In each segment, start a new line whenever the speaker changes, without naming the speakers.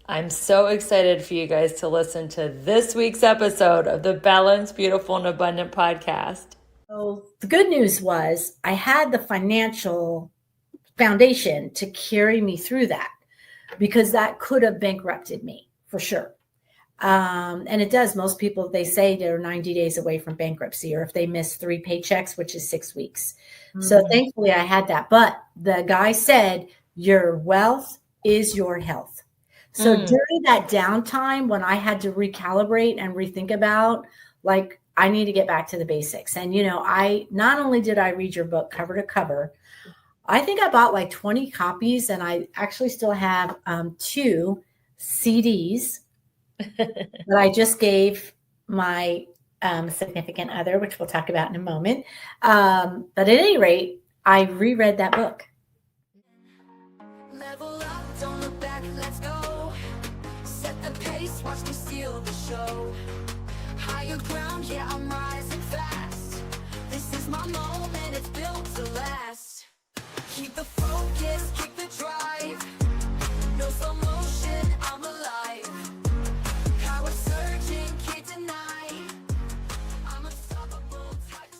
I'm so excited for you guys to listen to this week's episode of the Balanced, Beautiful, and Abundant podcast.
So the good news was I had the financial foundation to carry me through that because that could have bankrupted me for sure. And it does. Most people, they say they're 90 days away from bankruptcy, or if they miss 3 paychecks, which is 6 weeks. So thankfully I had that. But the guy said, your wealth is your health. So during that downtime when I had to recalibrate and rethink about, like, I need to get back to the basics. And, I not only did I read your book cover to cover, I think I bought like 20 copies, and I actually still have 2 CDs that I just gave my significant other, which we'll talk about in a moment. But at any rate, I reread that book.
Level up, don't look back, let's go. Set the pace, watch me steal the show. Higher ground, yeah, I'm rising fast. This is my moment, it's built to last. Keep the focus, keep the drive. No slow motion, I'm alive. Power surging, can't deny. I'm unstoppable.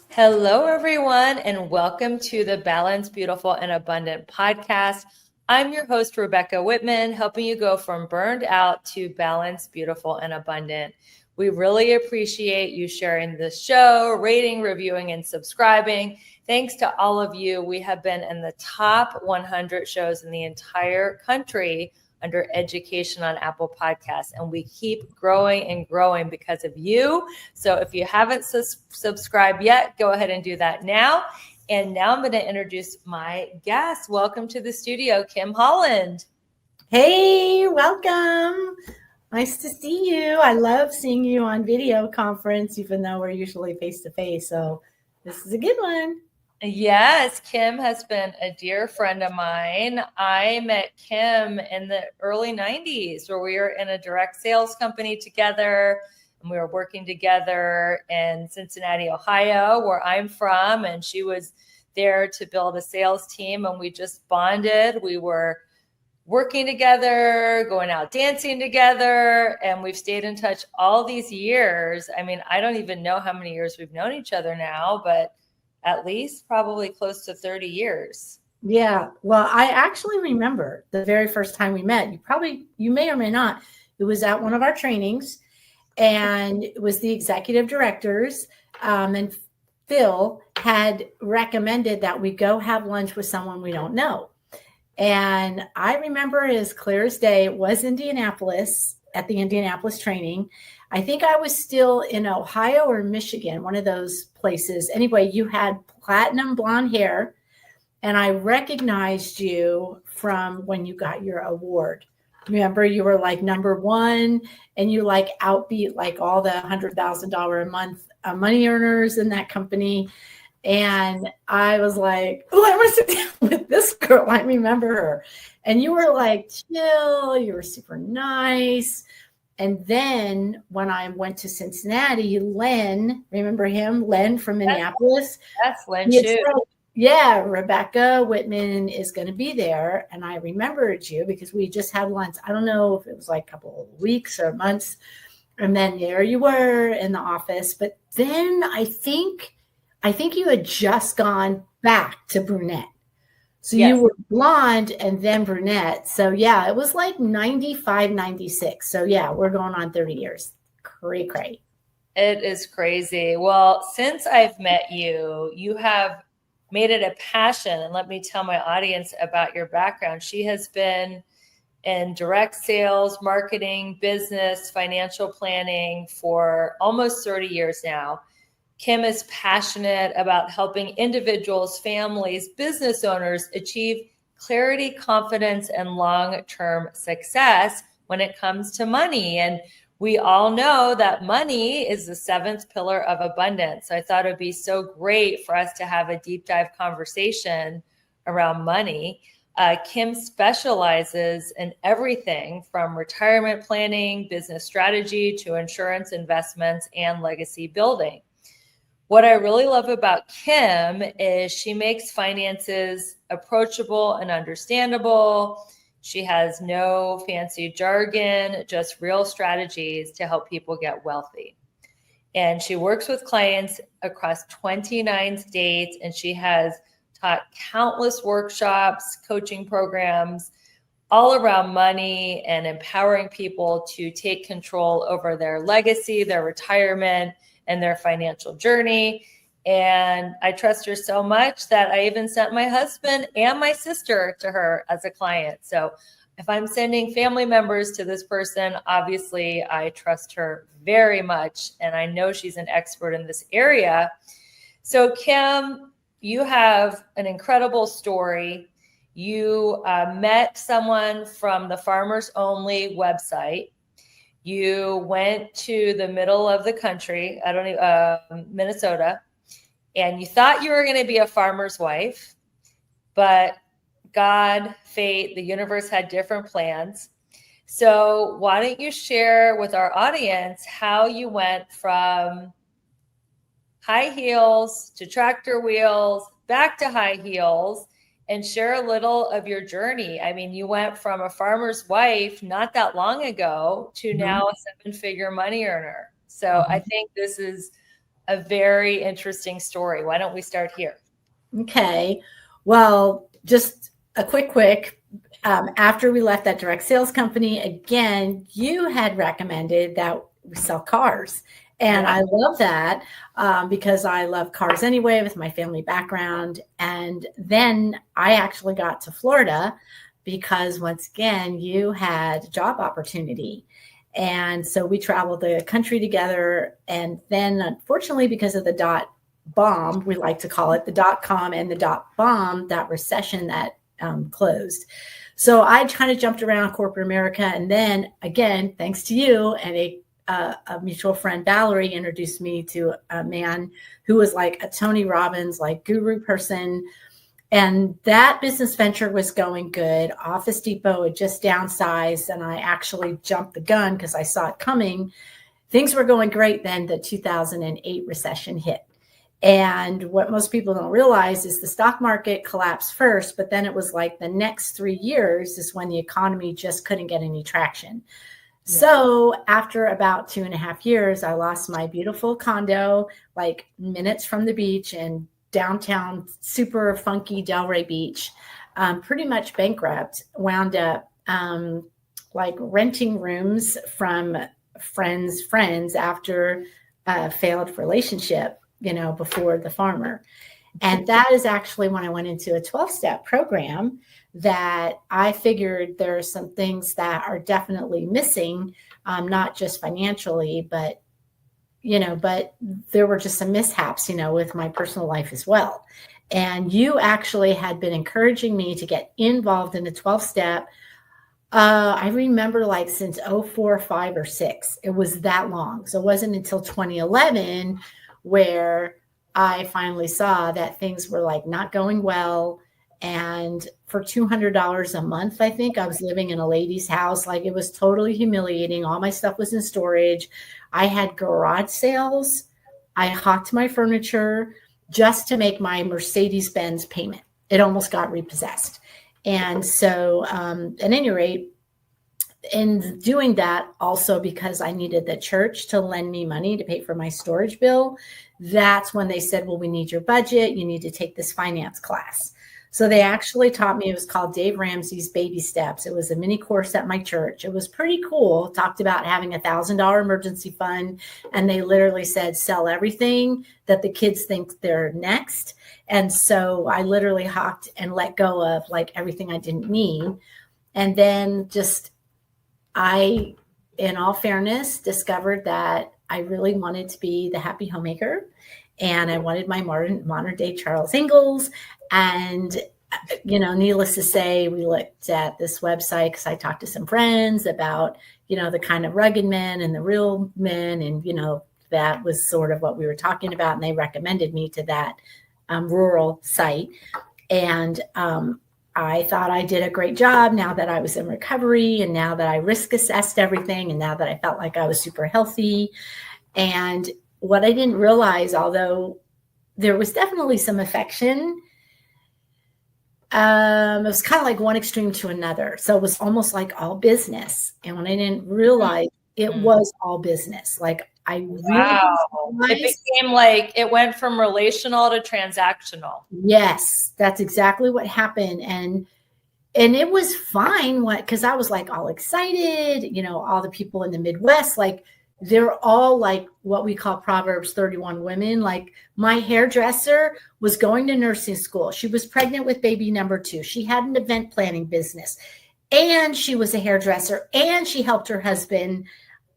Hello, everyone, and welcome to the Balanced, Beautiful, and Abundant podcast. I'm your host, Rebecca Whitman, helping you go from burned out to balanced, beautiful, and abundant. We really appreciate you sharing this show, rating, reviewing, and subscribing. Thanks to all of you. We have been in the top 100 shows in the entire country under education on Apple Podcasts, and we keep growing and growing because of you. So if you haven't subscribed yet, go ahead and do that now. And now I'm going to introduce my guest. Welcome to the studio, Kim Holland.
Hey, welcome. Nice to see you. I love seeing you on video conference, even though we're usually face-to-face. So this is a good one.
Yes, Kim has been a dear friend of mine. I met Kim in the early 90s where we were in a direct sales company together. And we were working together in Cincinnati, Ohio, where I'm from. And she was there to build a sales team. And we just bonded. We were working together, going out dancing together. And we've stayed in touch all these years. I mean, I don't even know how many years we've known each other now, but at least probably close to 30 years.
Yeah. Well, I actually remember the very first time we met. You may or may not. It was at one of our trainings. And it was the executive directors, and Phil had recommended that we go have lunch with someone we don't know. And I remember it as clear as day. It was Indianapolis, at the Indianapolis training. I think I was still in Ohio or Michigan, one of those places. Anyway, you had platinum blonde hair, and I recognized you from when you got your award. Remember, you were like #1, and you like outbeat like all the $100,000 a month money earners in that company. And I was like, oh, I want to sit down with this girl. I remember her. And you were like chill. You were super nice. And then when I went to Cincinnati, Len, remember him? Len from Minneapolis.
That's Len Chu.
Yeah, Rebecca Whitman is going to be there. And I remembered you because we just had lunch. I don't know if it was like a couple of weeks or months. And then there you were in the office. But then I think you had just gone back to brunette. So yes. You were blonde and then brunette. So yeah, it was like 95, 96. So yeah, we're going on 30 years. Cray.
It is crazy. Well, since I've met you, you have made it a passion. And let me tell my audience about your background. She has been in direct sales, marketing, business, financial planning for almost 30 years now. Kim is passionate about helping individuals, families, business owners achieve clarity, confidence, and long-term success when it comes to money. And we all know that money is the 7th pillar of abundance. So I thought it would be so great for us to have a deep dive conversation around money. Kim specializes in everything from retirement planning, business strategy, to insurance investments and legacy building. What I really love about Kim is she makes finances approachable and understandable. She has no fancy jargon, just real strategies to help people get wealthy. And she works with clients across 29 states, and she has taught countless workshops, coaching programs, all around money and empowering people to take control over their legacy, their retirement, and their financial journey. And I trust her so much that I even sent my husband and my sister to her as a client. So if I'm sending family members to this person, obviously I trust her very much, and I know she's an expert in this area. So Kim, you have an incredible story. You met someone from the Farmers Only website. You went to the middle of the country, Minnesota, and you thought you were going to be a farmer's wife, but God, fate, the universe had different plans. So why don't you share with our audience how you went from high heels to tractor wheels, back to high heels, and share a little of your journey. I mean, you went from a farmer's wife not that long ago to now a 7-figure money earner. So I think this is a very interesting story. Why don't we start here?
Okay. Well, just a quick. After we left that direct sales company, again, you had recommended that we sell cars. And I love that because I love cars anyway with my family background. And then I actually got to Florida because once again, you had a job opportunity. And so we traveled the country together. And then unfortunately, because of the dot bomb, we like to call it the .com and the dot bomb, that recession that closed. So I kind of jumped around corporate America. And then again, thanks to you and a mutual friend, Valerie, introduced me to a man who was like a Tony Robbins, like guru person. And that business venture was going good. Office Depot had just downsized, and I actually jumped the gun because I saw it coming. Things were going great. Then the 2008 recession hit. And what most people don't realize is the stock market collapsed first, but then it was like the next 3 years is when the economy just couldn't get any traction. So after about 2.5 years, I lost my beautiful condo, like minutes from the beach in downtown, super funky Delray Beach, pretty much bankrupt, wound up like renting rooms from friends after a failed relationship, before the farmer. And that is actually when I went into a 12-step program that I figured there are some things that are definitely missing, not just financially, but there were just some mishaps, with my personal life as well. And you actually had been encouraging me to get involved in the 12-step. I remember like since 04, 05, or 06, it was that long. So it wasn't until 2011 where I finally saw that things were like not going well. And for $200 a month, I think I was living in a lady's house. Like it was totally humiliating. All my stuff was in storage. I had garage sales. I hawked my furniture just to make my Mercedes-Benz payment. It almost got repossessed. And so at any rate, in doing that, also because I needed the church to lend me money to pay for my storage bill, that's when they said, well, we need your budget. You need to take this finance class. So they actually taught me, it was called Dave Ramsey's Baby Steps. It was a mini course at my church. It was pretty cool. Talked about having $1,000 emergency fund. And they literally said, sell everything that the kids think they're next. And so I literally hawked and let go of like everything I didn't need. And then I, in all fairness, discovered that I really wanted to be the happy homemaker. And I wanted my modern day Charles Ingalls. And, needless to say, we looked at this website because I talked to some friends about, the kind of rugged men and the real men. And, that was sort of what we were talking about. And they recommended me to that rural site. And I thought I did a great job now that I was in recovery and now that I risk assessed everything and now that I felt like I was super healthy. And what I didn't realize, although there was definitely some affection, It was kind of like one extreme to another. So it was almost like all business. And when I didn't realize it was all business, like I really
It became like it went from relational to transactional.
Yes, that's exactly what happened. And it was fine because I was like all excited, you know, all the people in the Midwest, like they're all like what we call Proverbs 31 women. Like my hairdresser was going to nursing school. She was pregnant with baby number 2. She had an event planning business and she was a hairdresser and she helped her husband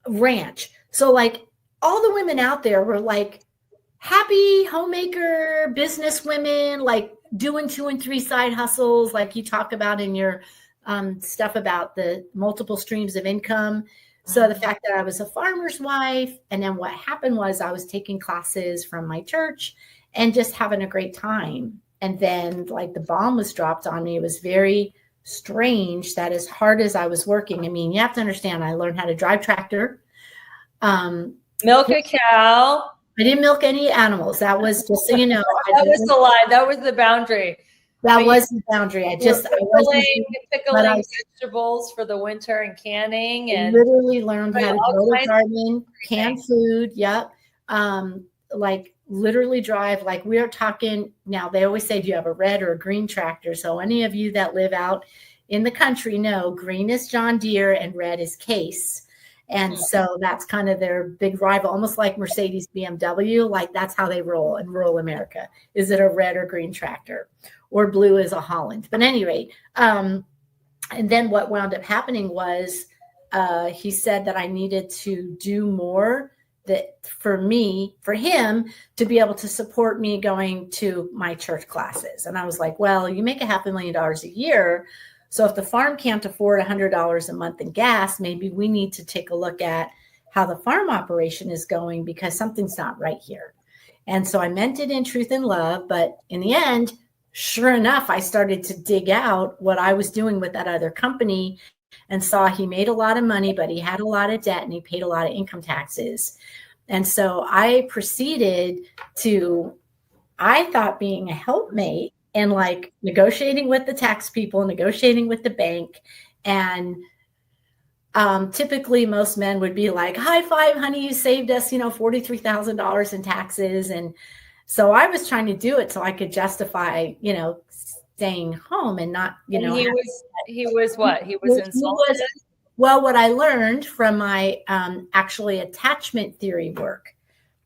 ranch. So like all the women out there were like happy homemaker business women, like doing 2 and 3 side hustles, like you talk about in your stuff about the multiple streams of income. So the fact that I was a farmer's wife, and then what happened was I was taking classes from my church and just having a great time. And then like the bomb was dropped on me. It was very strange that as hard as I was working, I mean, you have to understand, I learned how to drive tractor.
Milk a cow.
I didn't milk any animals. That was just so you know.
That was the line. That was the boundary.
That was the boundary. I wasn't
pickling vegetables for the winter and canning, and
literally learned how to grow a garden, can food. Yep. Like literally drive. Like we are talking now. They always say, do you have a red or a green tractor? So any of you that live out in the country know green is John Deere and red is Case. And so that's kind of their big rival, almost like Mercedes, BMW. Like that's how they roll in rural America. Is it a red or green tractor, or blue is a Holland? But at any rate, and then what wound up happening was he said that I needed to do more that for him to be able to support me going to my church classes. And I was like, well, you make $500,000 a year. So if the farm can't afford $100 a month in gas, maybe we need to take a look at how the farm operation is going, because something's not right here. And so I meant it in truth and love. But in the end, sure enough, I started to dig out what I was doing with that other company and saw he made a lot of money, but he had a lot of debt and he paid a lot of income taxes. And so I proceeded to, I thought, being a helpmate and like negotiating with the tax people, negotiating with the bank. And typically most men would be like, high five, honey, you saved us, $43,000 in taxes. And so I was trying to do it so I could justify, staying home and not,
he was what? He was insulted?
Well, what I learned from my actually attachment theory work,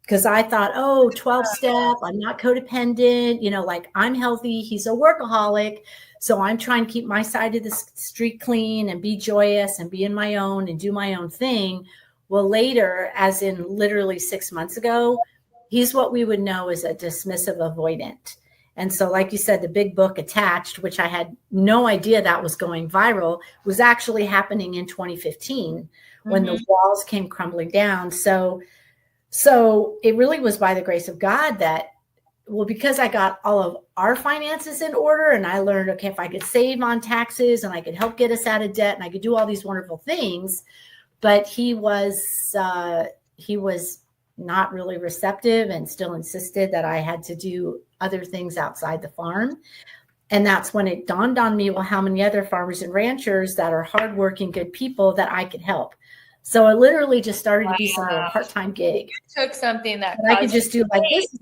because I thought, 12-step, I'm not codependent, like I'm healthy. He's a workaholic. So I'm trying to keep my side of the street clean and be joyous and be in my own and do my own thing. Well, later, as in literally 6 months ago, he's what we would know as a dismissive avoidant. And so, like you said, the big book Attached, which I had no idea that was going viral, was actually happening in 2015 when the walls came crumbling down. So it really was by the grace of God that, well, because I got all of our finances in order and I learned, okay, if I could save on taxes and I could help get us out of debt and I could do all these wonderful things, but he was not really receptive and still insisted that I had to do other things outside the farm. And that's when it dawned on me, well, how many other farmers and ranchers that are hardworking, good people that I could help. So it literally just started to be some little part-time gig.
You took something that
I could just do like this.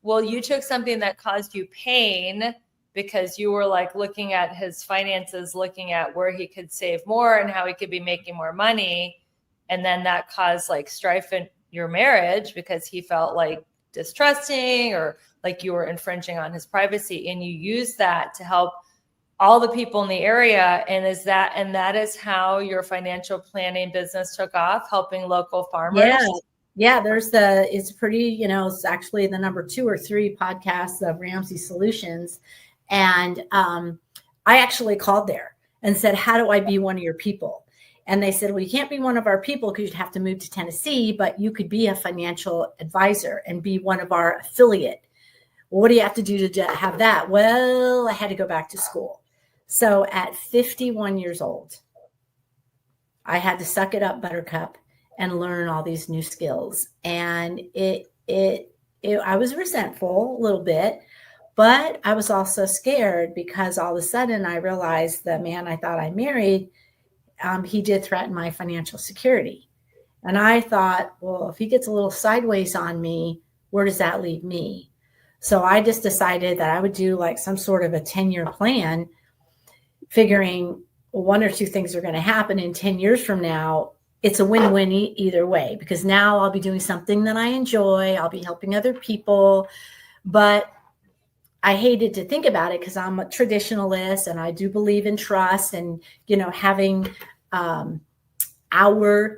Well, you took something that caused you pain because you were like looking at his finances, looking at where he could save more and how he could be making more money. And then that caused like strife in your marriage because he felt like distrusting or like you were infringing on his privacy. And you used that to help all the people in the area. And that is how your financial planning business took off, helping local farmers.
Yeah. It's pretty, it's actually the number 2 or 3 podcasts of Ramsey Solutions. And I actually called there and said, how do I be one of your people? And they said, well, you can't be one of our people because you'd have to move to Tennessee, but you could be a financial advisor and be one of our affiliate. Well, what do you have to do to have that? Well, I had to go back to school. So at 51 years old, I had to suck it up, buttercup, and learn all these new skills. And I was resentful a little bit, But I was also scared because all of a sudden I realized the man I thought I married, he did threaten my financial security. And I thought, well, if he gets a little sideways on me, where does that leave me? So I just decided that I would do like some sort of a 10-year plan, figuring one or two things are going to happen in 10 years from now. It's a win-win either way, because now I'll be doing something that I enjoy. I'll be helping other people. But I hated to think about it because I'm a traditionalist and I do believe in trust and, having our,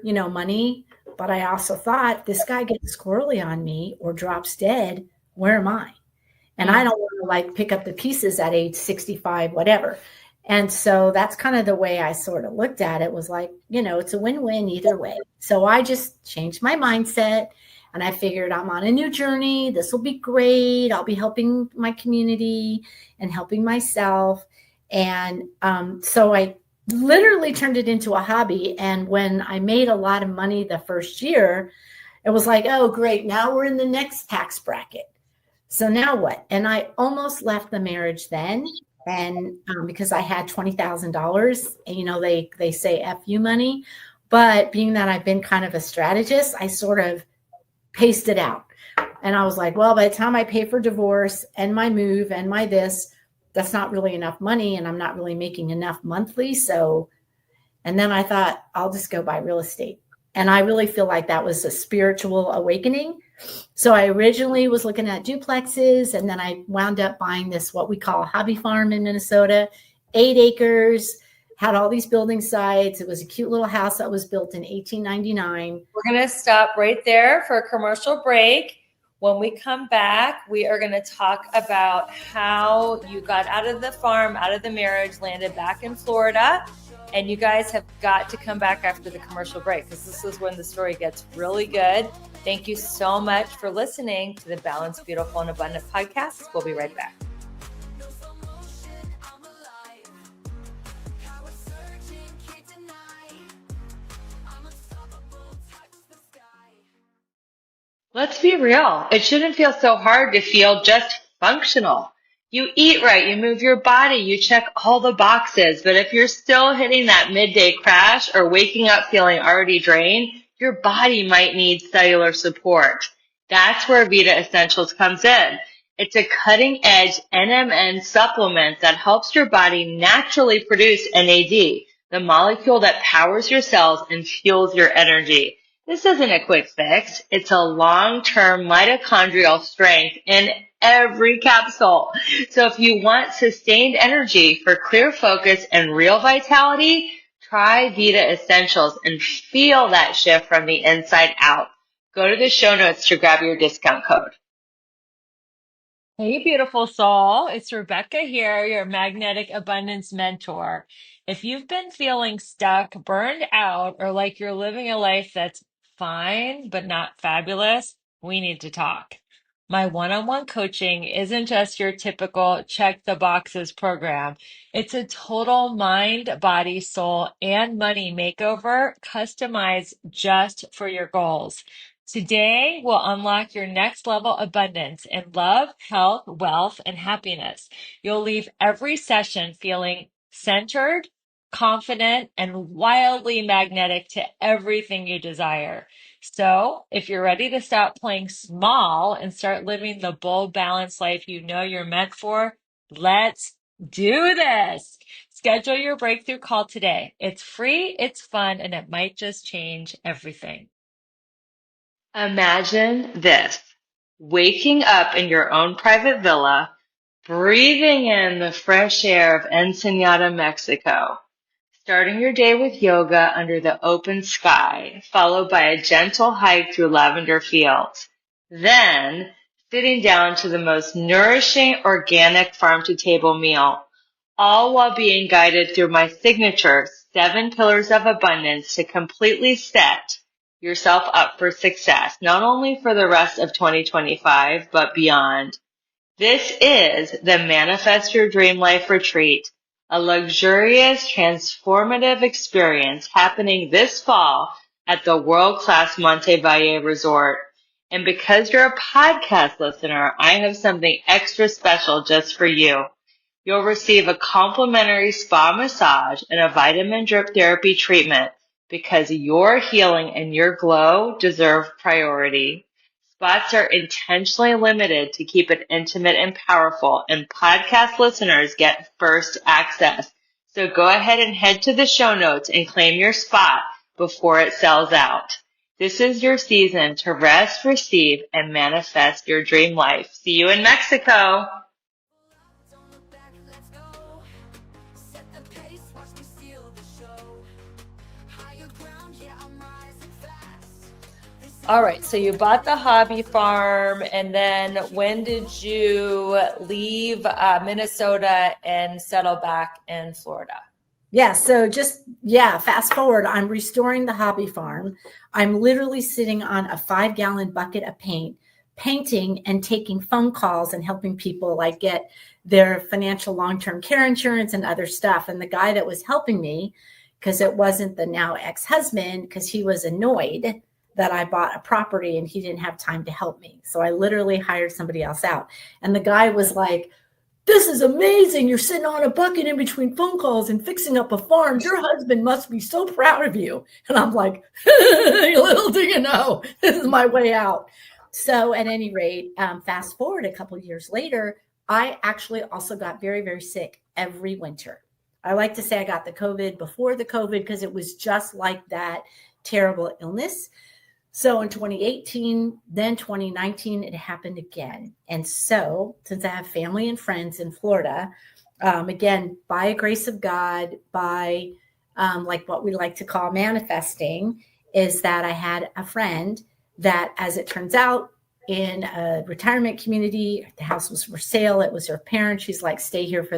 money. But I also thought, this guy gets squirrely on me or drops dead, where am I? And I don't want to like pick up the pieces at age 65, whatever. And so that's kind of the way I sort of looked at it, was like, it's a win-win either way. So I just changed my mindset and I figured, I'm on a new journey. This will be great. I'll be helping my community and helping myself. And so I literally turned it into a hobby. And when I made a lot of money the first year, it was like, oh, great. Now we're in the next tax bracket. So now what? And I almost left the marriage then. And because I had $20,000, and they say FU money, but being that I've been kind of a strategist, I sort of paced it out. And I was like, well, by the time I pay for divorce and my move and my this, that's not really enough money, and I'm not really making enough monthly. So, and then I thought, I'll just go buy real estate. And I really feel like that was a spiritual awakening. So I originally was looking at duplexes, and then I wound up buying this, what we call a hobby farm in Minnesota, 8 acres, had all these building sites. It was a cute little house that was built in 1899.
We're going to stop right there for a commercial break. When we come back, we are going to talk about how you got out of the farm, out of the marriage, landed back in Florida. And you guys have got to come back after the commercial break, because this is when the story gets really good. Thank you so much for listening to the Balanced, Beautiful, and Abundant podcast. We'll be right back. Let's be real. It shouldn't feel so hard to feel just functional. You eat right, you move your body, you check all the boxes. But if you're still hitting that midday crash or waking up feeling already drained, your body might need cellular support. That's where Vita Essentials comes in. It's a cutting-edge NMN supplement that helps your body naturally produce NAD, the molecule that powers your cells and fuels your energy. This isn't a quick fix. It's a long-term mitochondrial strength in every capsule. So if you want sustained energy for clear focus and real vitality, try Vita Essentials and feel that shift from the inside out. Go to the show notes to grab your discount code. Hey, beautiful soul. It's Rebecca here, your magnetic abundance mentor. If you've been feeling stuck, burned out, or like you're living a life that's fine but not fabulous, we need to talk. My one-on-one coaching isn't just your typical check the boxes program. It's a total mind, body, soul, and money makeover customized just for your goals. Today, we'll unlock your next level abundance in love, health, wealth, and happiness. You'll leave every session feeling centered, confident, and wildly magnetic to everything you desire. So, if you're ready to stop playing small and start living the bold, balanced life you know you're meant for, let's do this. Schedule your breakthrough call today. It's free, it's fun, and it might just change everything. Imagine this: waking up in your own private villa, breathing in the fresh air of Ensenada, Mexico, starting your day with yoga under the open sky, followed by a gentle hike through lavender fields. Then, sitting down to the most nourishing organic farm-to-table meal, all while being guided through my signature 7 pillars of abundance to completely set yourself up for success, not only for the rest of 2025, but beyond. This is the Manifest Your Dream Life Retreat, a luxurious, transformative experience happening this fall at the world-class Monte Valle Resort. And because you're a podcast listener, I have something extra special just for you. You'll receive a complimentary spa massage and a vitamin drip therapy treatment because your healing and your glow deserve priority. Spots are intentionally limited to keep it intimate and powerful, and podcast listeners get first access. So go ahead and head to the show notes and claim your spot before it sells out. This is your season to rest, receive, and manifest your dream life. See you in Mexico.
Don't look back, let's go. Set the pace, watch me steal the show. Higher ground, yeah, I'm rising fast.
All right, so you bought the hobby farm, and then when did you leave Minnesota and settle back in Florida?
Yeah. So fast forward, I'm restoring the hobby farm. I'm literally sitting on a 5-gallon bucket of paint, painting and taking phone calls and helping people like get their financial long-term care insurance and other stuff. And the guy that was helping me, because it wasn't the now ex-husband, because he was annoyed that I bought a property and he didn't have time to help me. So I literally hired somebody else out. And the guy was like, "This is amazing. You're sitting on a bucket in between phone calls and fixing up a farm. Your husband must be so proud of you." And I'm like, little do you know, this is my way out. So at any rate, fast forward a couple of years later, I actually also got very, very sick every winter. I like to say I got the COVID before the COVID because it was just like that terrible illness. So in 2018, then 2019, it happened again. And so since I have family and friends in Florida, again, by a grace of God, by like what we like to call manifesting, is that I had a friend that, as it turns out, in a retirement community, the house was for sale. It was her parents. She's like, stay here for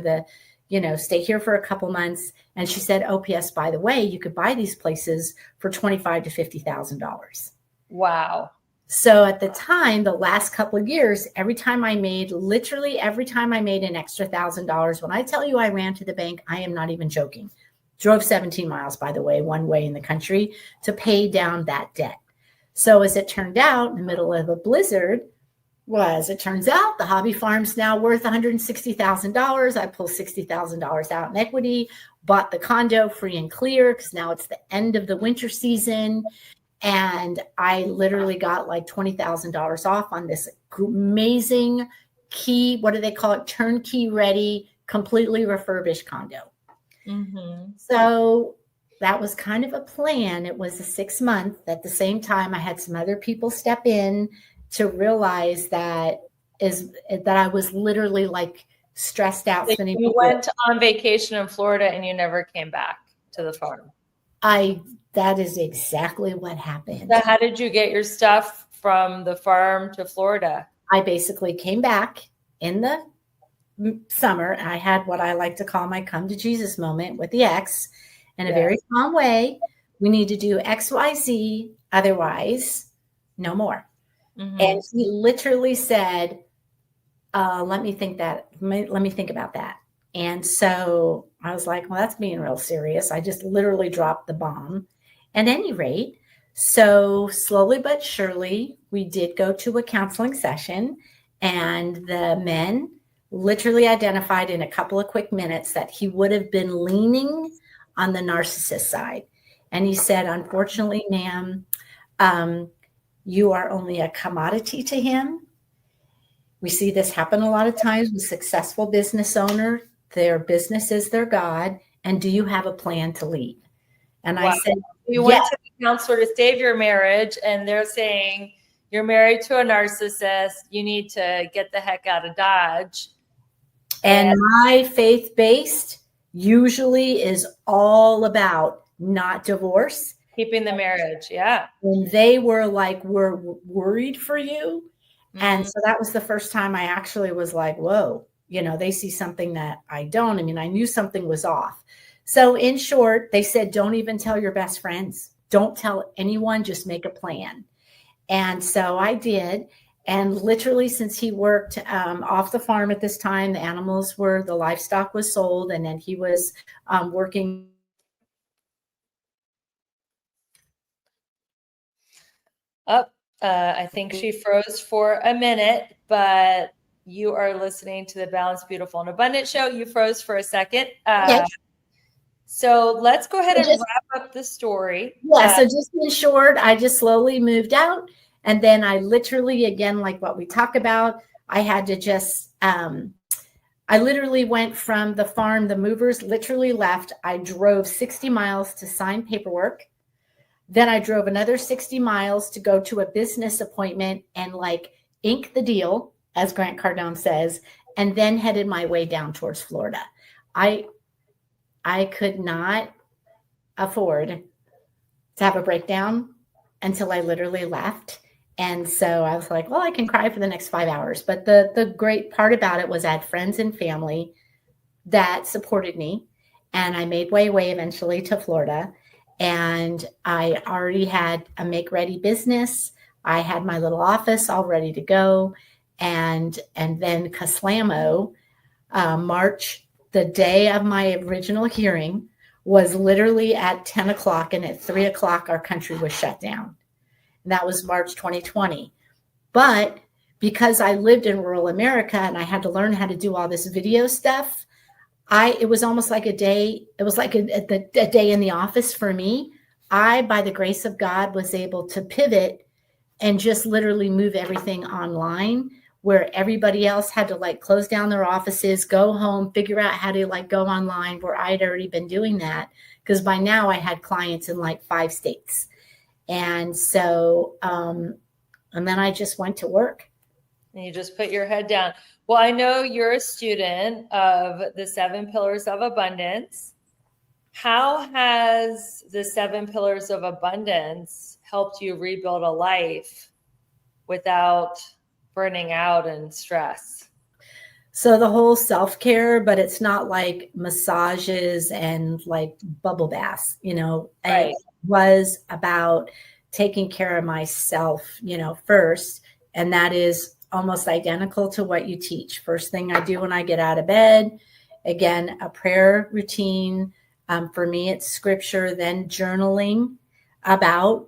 a couple months. And she said, "Oh, P.S., by the way, you could buy these places for $25,000 to $50,000.
Wow.
So at the time, the last couple of years, literally every time I made an extra $1,000, when I tell you I ran to the bank, I am not even joking. Drove 17 miles, by the way, one way in the country to pay down that debt. So as it turned out, in the middle of a blizzard, it turns out the hobby farm's now worth $160,000. I pulled $60,000 out in equity, bought the condo free and clear because now it's the end of the winter season. And I literally got like $20,000 off on this amazing turnkey ready, completely refurbished condo.
Mm-hmm.
So that was kind of a plan. It was a 6-month. At the same time, I had some other people step in to realize that I was literally like stressed out.
So you went on vacation in Florida and you never came back to the farm.
That is exactly what happened.
So how did you get your stuff from the farm to Florida?
I basically came back in the summer. I had what I like to call my come to Jesus moment with the ex in a very calm way. We need to do X, Y, Z. Otherwise, no more. Mm-hmm. And he literally said, let me think about that. And so I was like, well, that's being real serious. I just literally dropped the bomb. At any rate, so slowly but surely, we did go to a counseling session, and the men literally identified in a couple of quick minutes that he would have been leaning on the narcissist side. And he said, "Unfortunately, ma'am, you are only a commodity to him." We see this happen a lot of times with successful business owners. Their business is their God. And do you have a plan to leave? And wow. I said,
you went to the counselor to save your marriage, and they're saying you're married to a narcissist. You need to get the heck out of Dodge.
And my faith-based usually is all about not divorce.
Keeping the marriage, yeah.
And they were like, "We're worried for you." Mm-hmm. And so that was the first time I actually was like, whoa, they see something that I don't. I mean, I knew something was off. So in short, they said, don't even tell your best friends. Don't tell anyone, just make a plan. And so I did. And literally, since he worked off the farm at this time, the livestock was sold, and then he was working.
I think she froze for a minute, but you are listening to the Balanced, Beautiful, and Abundant show. You froze for a second.
Okay.
So let's go ahead and
Just-
wrap up the story.
Yeah. So just in short, I just slowly moved out. And then I literally, again, like what we talk about, I had to just, I literally went from the farm, the movers literally left. I drove 60 miles to sign paperwork. Then I drove another 60 miles to go to a business appointment and like ink the deal, as Grant Cardone says, and then headed my way down towards Florida. I could not afford to have a breakdown until I literally left. And so I was like, well, I can cry for the next 5 hours. But the great part about it was I had friends and family that supported me. And I made my way eventually to Florida. And I already had a make-ready business. I had my little office all ready to go. And then Kaslamo, March, the day of my original hearing, was literally at 10 o'clock. And at 3 o'clock, our country was shut down. And that was March 2020. But because I lived in rural America and I had to learn how to do all this video stuff, it was almost like a day. It was like a day in the office for me. By the grace of God, was able to pivot and just literally move everything online, where everybody else had to like close down their offices, go home, figure out how to like go online, where I'd already been doing that. Because by now I had clients in like 5 states. And so, and then I just went to work.
And you just put your head down. Well, I know you're a student of the 7 Pillars of Abundance. How has the 7 Pillars of Abundance helped you rebuild a life without burning out and stress?
So the whole self-care, but it's not like massages and like bubble baths,
Right.
It was about taking care of myself, first. And that is almost identical to what you teach. First thing I do when I get out of bed, again, a prayer routine. For me, it's scripture, then journaling about,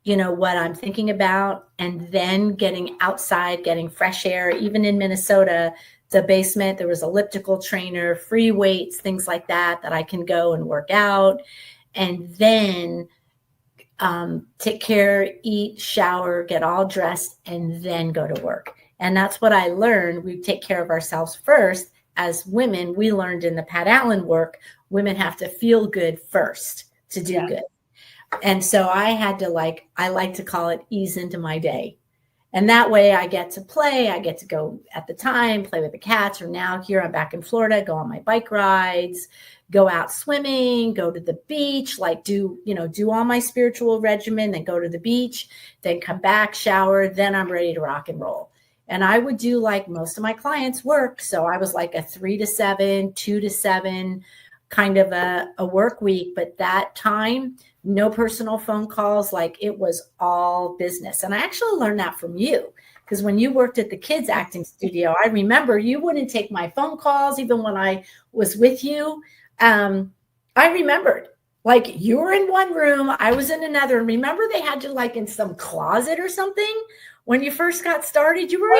what I'm thinking about, and then getting outside, getting fresh air. Even in Minnesota, the basement, there was elliptical trainer, free weights, things like that I can go and work out. And then take care, eat, shower, get all dressed, and then go to work. And that's what I learned. We take care of ourselves first. As women, we learned in the Pat Allen work, women have to feel good first to do good. And so I had to I like to call it ease into my day. And that way I get to play. I get to go at the time, play with the cats, or now here I'm back in Florida, go on my bike rides, go out swimming, go to the beach, do all my spiritual regimen, then go to the beach, then come back, shower, then I'm ready to rock and roll. And I would do like most of my clients work. So I was like a 3 to 7, 2 to 7 kind of a work week. But that time, no personal phone calls, it was all business. And I actually learned that from you, because when you worked at the kids acting studio, I remember you wouldn't take my phone calls, even when I was with you. I remembered you were in one room, I was in another. Remember they had you in some closet or something when you first got started? You were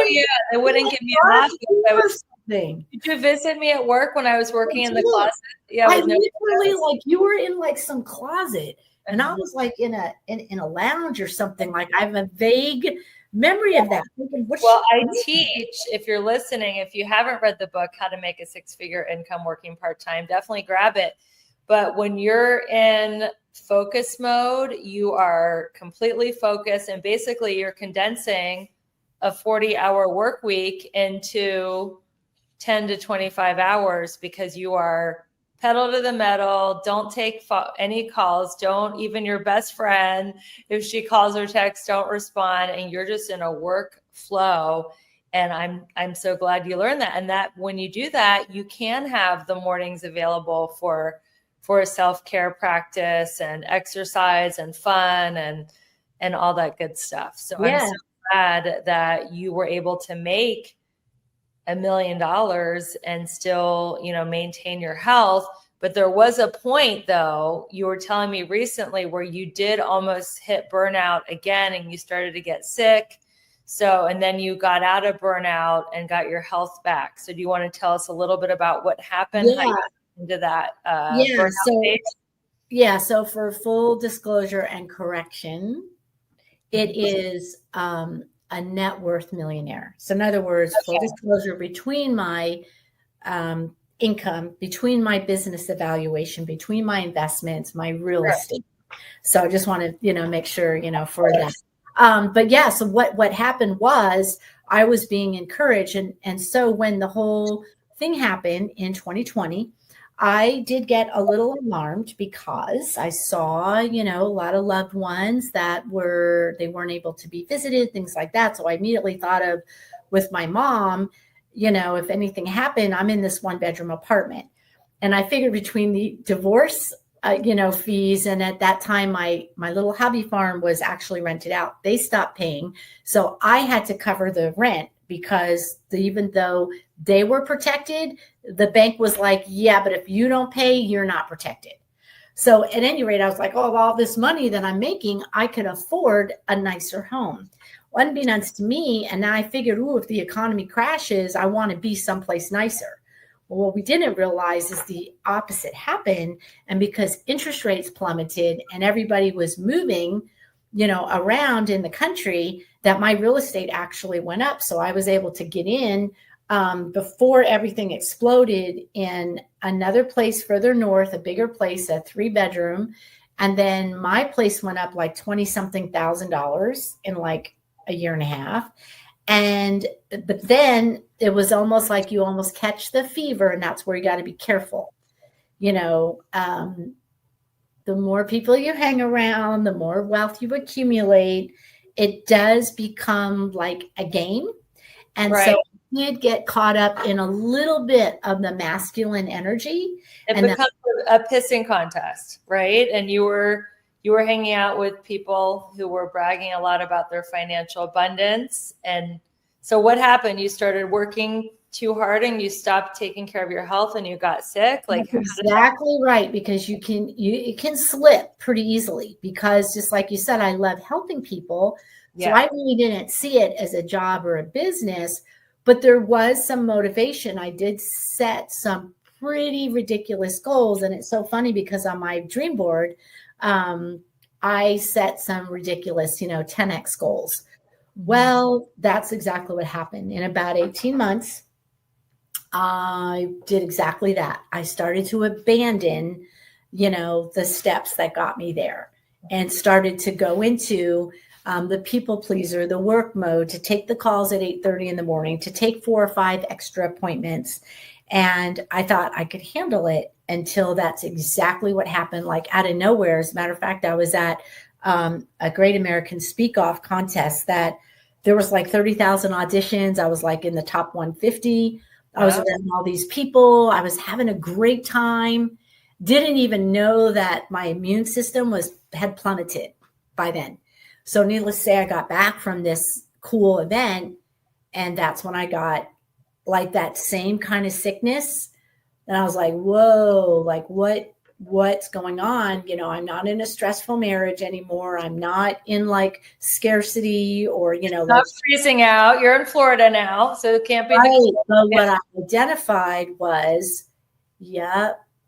They wouldn't give me a office. Did you visit me at work when I was working in the closet? Yeah,
I literally you were in some closet, and I was in a lounge or something. I have a vague memory of that.
Well, I teach, if you're listening, if you haven't read the book, How to Make a 6-Figure Income Working Part-Time, definitely grab it. But when you're in focus mode, you are completely focused, and basically you're condensing a 40-hour work week into 10 to 25 hours, because you are pedal to the metal. Don't take any calls. Don't, even your best friend, if she calls or texts, don't respond. And you're just in a work flow. And I'm so glad you learned that. And that when you do that, you can have the mornings available for a self-care practice and exercise and fun and all that good stuff. So I'm so glad that you were able to make $1 million and still, maintain your health But there was a point, though, you were telling me recently where you did almost hit burnout again and you started to get sick. So, and then you got out of burnout and got your health back. So do you want to tell us a little bit about what happened?
Yeah.
How you got into that
Yeah.
burnout stage?
So for full disclosure and correction, it is a net worth millionaire. So in other words, full disclosure, between my income, between my business evaluation, between my investments, my real estate. So I just want to, make sure, for that. But yeah, so what happened was I was being encouraged. And so when the whole thing happened in 2020, I did get a little alarmed because I saw, a lot of loved ones that they weren't able to be visited, things like that. So I immediately thought of, with my mom, if anything happened, I'm in this 1-bedroom apartment. And I figured between the divorce, fees. And at that time, my little hobby farm was actually rented out. They stopped paying. So I had to cover the rent because even though they were protected, the bank was like, yeah, but if you don't pay, you're not protected. So at any rate, I was like, oh, all this money that I'm making, I could afford a nicer home. Unbeknownst to me, and I figured, if the economy crashes, I want to be someplace nicer. Well, what we didn't realize is the opposite happened. And because interest rates plummeted and everybody was moving, around in the country, that my real estate actually went up. So I was able to get in before everything exploded in another place further north, a bigger place, a 3-bedroom. And then my place went up like $20-something thousand in like a year and a half. But then it was almost like you almost catch the fever, and that's where you got to be careful. The more people you hang around, the more wealth you accumulate, it does become like a game. And so you'd get caught up in a little bit of the masculine energy.
It becomes a pissing contest, right? And you were hanging out with people who were bragging a lot about their financial abundance. And so what happened? You started working too hard and you stopped taking care of your health and you got sick.
That's exactly right. Because it can slip pretty easily, because just like you said, I love helping people. So I really didn't see it as a job or a business, but there was some motivation. I did set some pretty ridiculous goals. And it's so funny because on my dream board, I set some ridiculous, 10x goals. Well, that's exactly what happened. In about 18 months, I did exactly that. I started to abandon, the steps that got me there, and started to go into the people pleaser, the work mode, to take the calls at 8:30 in the morning, to take 4 or 5 extra appointments. And I thought I could handle it, until that's exactly what happened. Like out of nowhere. As a matter of fact, I was at a Great American Speak Off contest that there was like 30,000 auditions. I was like in the top 150. I was around all these people. I was having a great time. Didn't even know that my immune system had plummeted by then. So needless to say, I got back from this cool event, and that's when I got like that same kind of sickness. And I was like, whoa, like what's going on? I'm not in a stressful marriage anymore. I'm not in like scarcity or,
not freezing out. You're in Florida now, so it can't be.
Right. But what I identified was,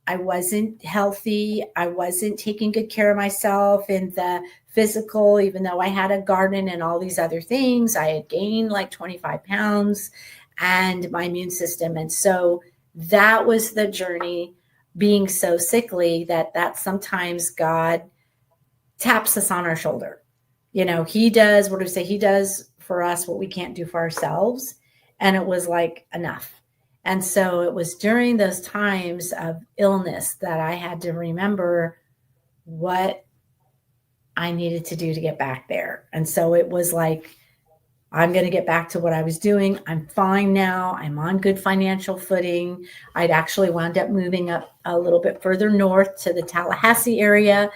I wasn't healthy. I wasn't taking good care of myself in the physical, even though I had a garden and all these other things. I had gained like 25 pounds and my immune system. And so that was the journey, being so sickly that sometimes God taps us on our shoulder. He does, what do we say? He does for us what we can't do for ourselves. And it was like enough. And so it was during those times of illness that I had to remember what I needed to do to get back there. And so it was like, I'm going to get back to what I was doing. I'm fine now. I'm on good financial footing. I'd actually wound up moving up a little bit further north to the Tallahassee area,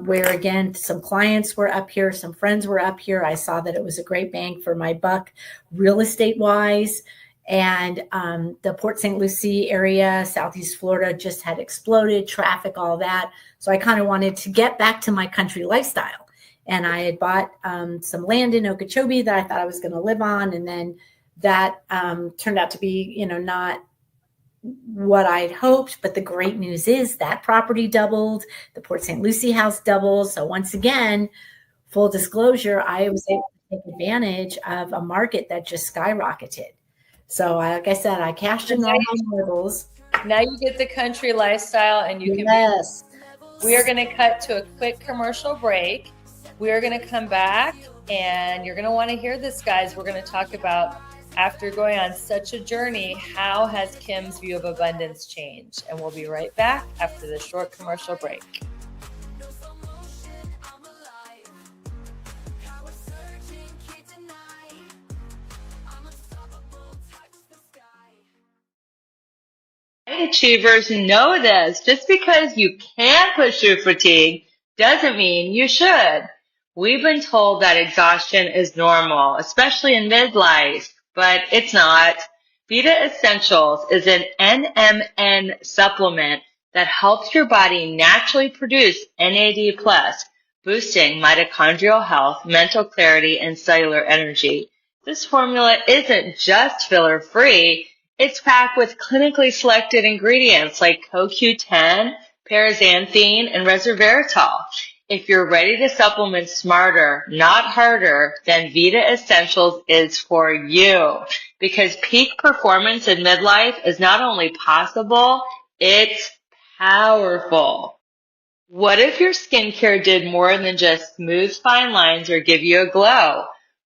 where, again, some clients were up here, some friends were up here. I saw that it was a great bang for my buck real estate wise. And the Port St. Lucie area, Southeast Florida, just had exploded, traffic, all that. So I kind of wanted to get back to my country lifestyle. And I had bought some land in Okeechobee that I thought I was going to live on. And then that turned out to be, not what I'd hoped. But the great news is that property doubled. The Port St. Lucie house doubled. So once again, full disclosure, I was able to take advantage of a market that just skyrocketed. So like I said, I cashed in all my marbles.
Now you get the country lifestyle and you can
Yes.
We are going to cut to a quick commercial break. We are going to come back and you're going to want to hear this, guys. We're going to talk about, after going on such a journey, how has Kim's view of abundance changed? And we'll be right back after this short commercial break.
Achievers know this. Just because you can push through fatigue doesn't mean you should. We've been told that exhaustion is normal, especially in midlife, but it's not. Vita Essentials is an NMN supplement that helps your body naturally produce NAD+, boosting mitochondrial health, mental clarity, and cellular energy. This formula isn't just filler-free. It's packed with clinically selected ingredients like CoQ10, paraxanthine, and resveratrol. If you're ready to supplement smarter, not harder, then Vita Essentials is for you. Because peak performance in midlife is not only possible, it's powerful. What if your skincare did more than just smooth fine lines or give you a glow?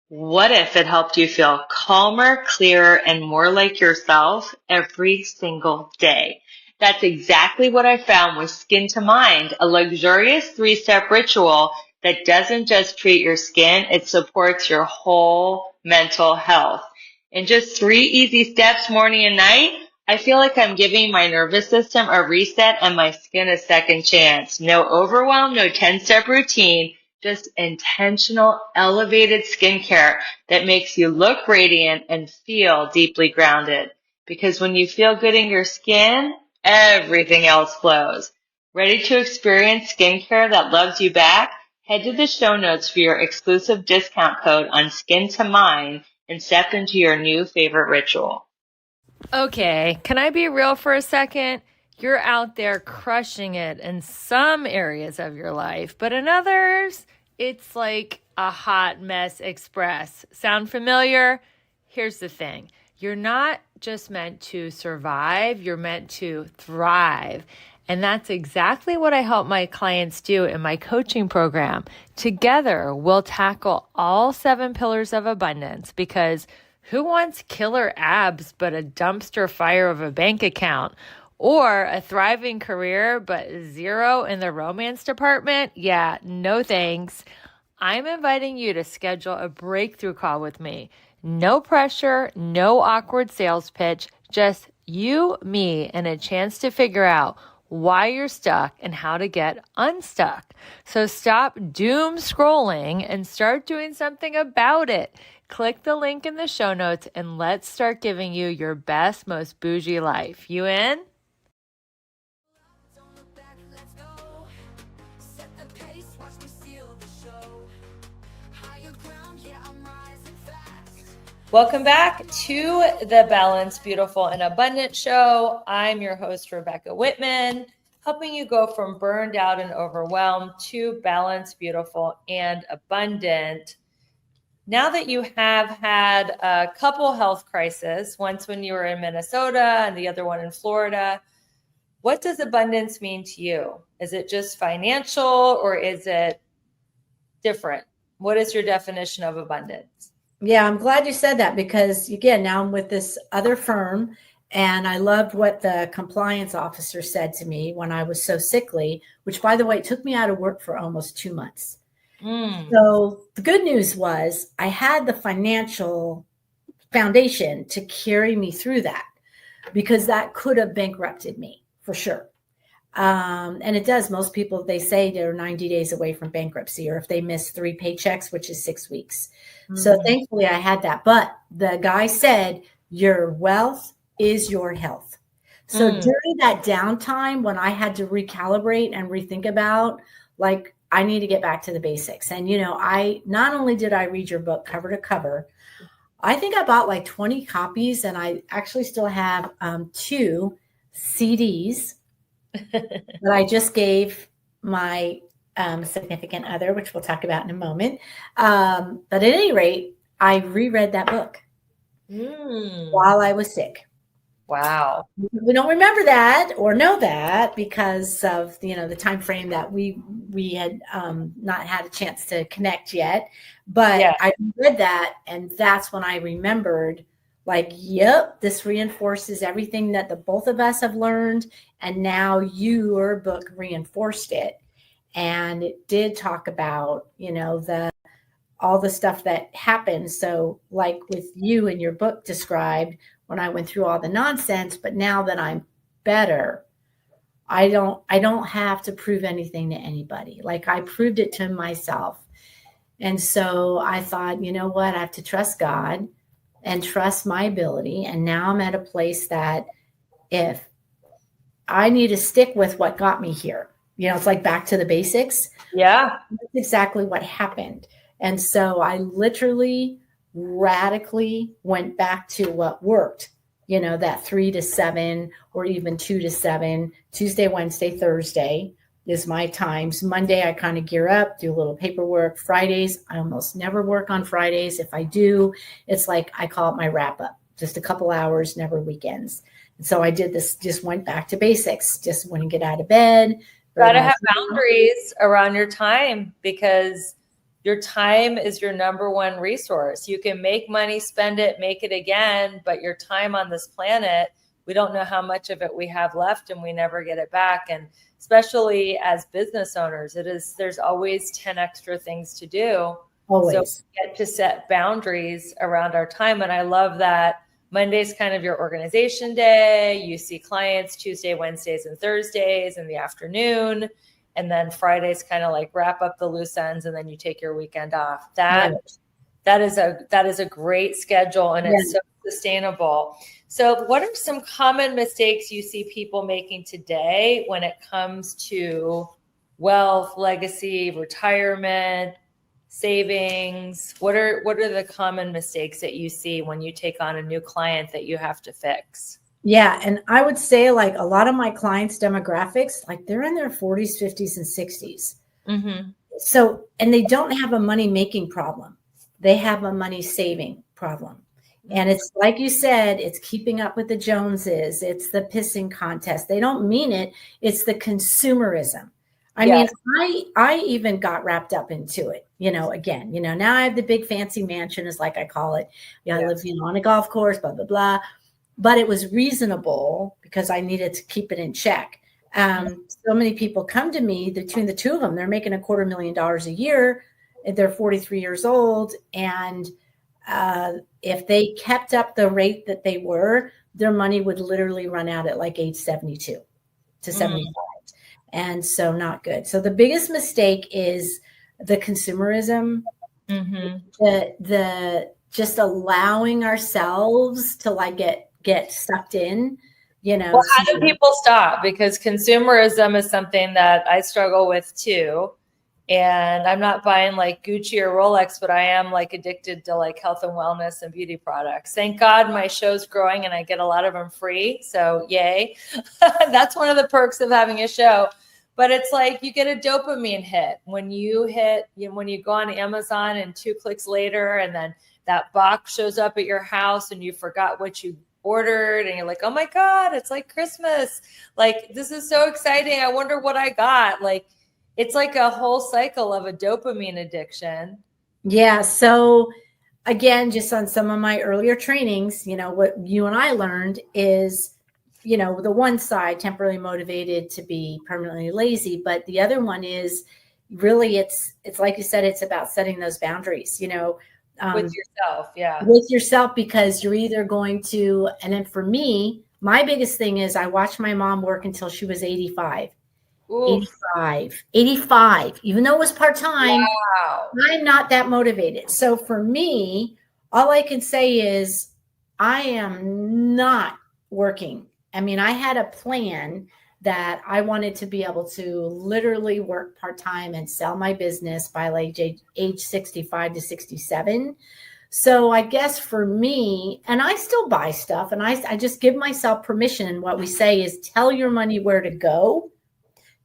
What if it helped you feel calmer, clearer, and more like yourself every single day? That's exactly what I found with Skin to Mind, a luxurious 3-step ritual that doesn't just treat your skin, it supports your whole mental health. In just 3 easy steps, morning and night, I feel like I'm giving my nervous system a reset and my skin a second chance. No overwhelm, no 10-step routine. Just intentional, elevated skincare that makes you look radiant and feel deeply grounded. Because when you feel good in your skin, everything else flows. Ready to experience skincare that loves you back? Head to the show notes for your exclusive discount code on Skin to Mind and step into your new favorite ritual.
Okay, can I be real for a second? You're out there crushing it in some areas of your life, but in others, it's like a hot mess express. Sound familiar? Here's the thing. You're not just meant to survive, you're meant to thrive. And that's exactly what I help my clients do in my coaching program. Together, we'll tackle all 7 pillars of abundance, because who wants killer abs but a dumpster fire of a bank account? Or a thriving career, but 0 in the romance department? Yeah, no thanks. I'm inviting you to schedule a breakthrough call with me. No pressure, no awkward sales pitch, just you, me, and a chance to figure out why you're stuck and how to get unstuck. So stop doom scrolling and start doing something about it. Click the link in the show notes and let's start giving you your best, most bougie life. You in? Welcome back to the Balanced, Beautiful, and Abundant Show. I'm your host, Rebecca Whitman, helping you go from burned out and overwhelmed to balanced, beautiful, and abundant. Now that you have had a couple health crises, once when you were in Minnesota and the other one in Florida, what does abundance mean to you? Is it just financial or is it different? What is your definition of abundance?
Yeah, I'm glad you said that, because again, now I'm with this other firm, and I loved what the compliance officer said to me when I was so sickly, which, by the way, it took me out of work for almost 2 months. So the good news was I had the financial foundation to carry me through that, because that could have bankrupted me for sure. And it does. Most people, they say they're 90 days away from bankruptcy, or if they miss 3 paychecks, which is 6 weeks. So thankfully I had that. But the guy said, your wealth is your health. So during that downtime when I had to recalibrate and rethink about, like, I need to get back to the basics. And, I not only did I read your book cover to cover, I think I bought like 20 copies, and I actually still have 2 CDs that I just gave my significant other, which we'll talk about in a moment. But at any rate, I reread that book while I was sick.
Wow.
We don't remember that or know that because of the time frame that we had not had a chance to connect yet. But I read that, and that's when I remembered, like, yep, this reinforces everything that the both of us have learned, and now your book reinforced it. And it did talk about all the stuff that happened. So like with you in your book described, when I went through all the nonsense, but now that I'm better, I don't have to prove anything to anybody. Like, I proved it to myself. And so I thought, you know what, I have to trust God and trust my ability. And now I'm at a place that if I need to stick with what got me here, it's like back to the basics.
Yeah.
That's exactly what happened. And so I literally radically went back to what worked, that 3 to 7 or even 2 to 7, Tuesday, Wednesday, Thursday is my times. Monday, I kind of gear up, do a little paperwork. Fridays, I almost never work on Fridays. If I do, it's like, I call it my wrap up, just a couple hours, never weekends. And so I did this, just went back to basics, just wouldn't get out of bed.
Got to have boundaries around your time, because your time is your number one resource. You can make money, spend it, make it again, but your time on this planet, we don't know how much of it we have left, and we never get it back. And especially as business owners, there's always 10 extra things to do.
Always.
So we get to set boundaries around our time. And I love that Monday's kind of your organization day. You see clients Tuesday, Wednesdays, and Thursdays in the afternoon. And then Fridays kind of like wrap up the loose ends, and then you take your weekend off. That is a great schedule, and it's so sustainable. So what are some common mistakes you see people making today when it comes to wealth, legacy, retirement, savings? What are the common mistakes that you see when you take on a new client that you have to fix?
Yeah. And I would say, like, a lot of my clients' demographics, like, they're in their 40s, 50s, and 60s.
Mm-hmm.
So, and they don't have a money making problem. They have a money saving problem. And it's like you said, it's keeping up with the Joneses. It's the pissing contest. They don't mean it. It's the consumerism. I mean, I even got wrapped up into it, again, now I have the big fancy mansion, is like I call it. I live, on a golf course, blah, blah, blah. But it was reasonable because I needed to keep it in check. So many people come to me, between the two of them, they're making $250,000 a year. They're 43 years old. And if they kept up the rate that they were, their money would literally run out at like age 72 to 75. And so not good. So the biggest mistake is the consumerism, the just allowing ourselves to like get sucked in,
Well, how do people stop? Because consumerism is something that I struggle with too. And I'm not buying like Gucci or Rolex, but I am like addicted to like health and wellness and beauty products. Thank God my show's growing and I get a lot of them free. So yay. That's one of the perks of having a show. But it's like you get a dopamine hit when you go on Amazon, and 2 clicks later, and then that box shows up at your house and you forgot what you ordered, and you're like, oh my God, it's like Christmas. Like, this is so exciting. I wonder what I got. Like, it's like a whole cycle of a dopamine addiction.
Yeah. So again, just on some of my earlier trainings, what you and I learned is, the one side, temporarily motivated to be permanently lazy, but the other one is really, it's like you said, it's about setting those boundaries,
with yourself. Yeah.
With yourself, because you're either going to, and then for me, my biggest thing is I watched my mom work until she was 85. Oof. 85, even though it was part-time.
Wow.
I'm not that motivated. So for me, all I can say is I am not working. I mean, I had a plan that I wanted to be able to literally work part-time and sell my business by like age 65 to 67. So I guess for me, and I still buy stuff, and I just give myself permission. And what we say is tell your money where to go,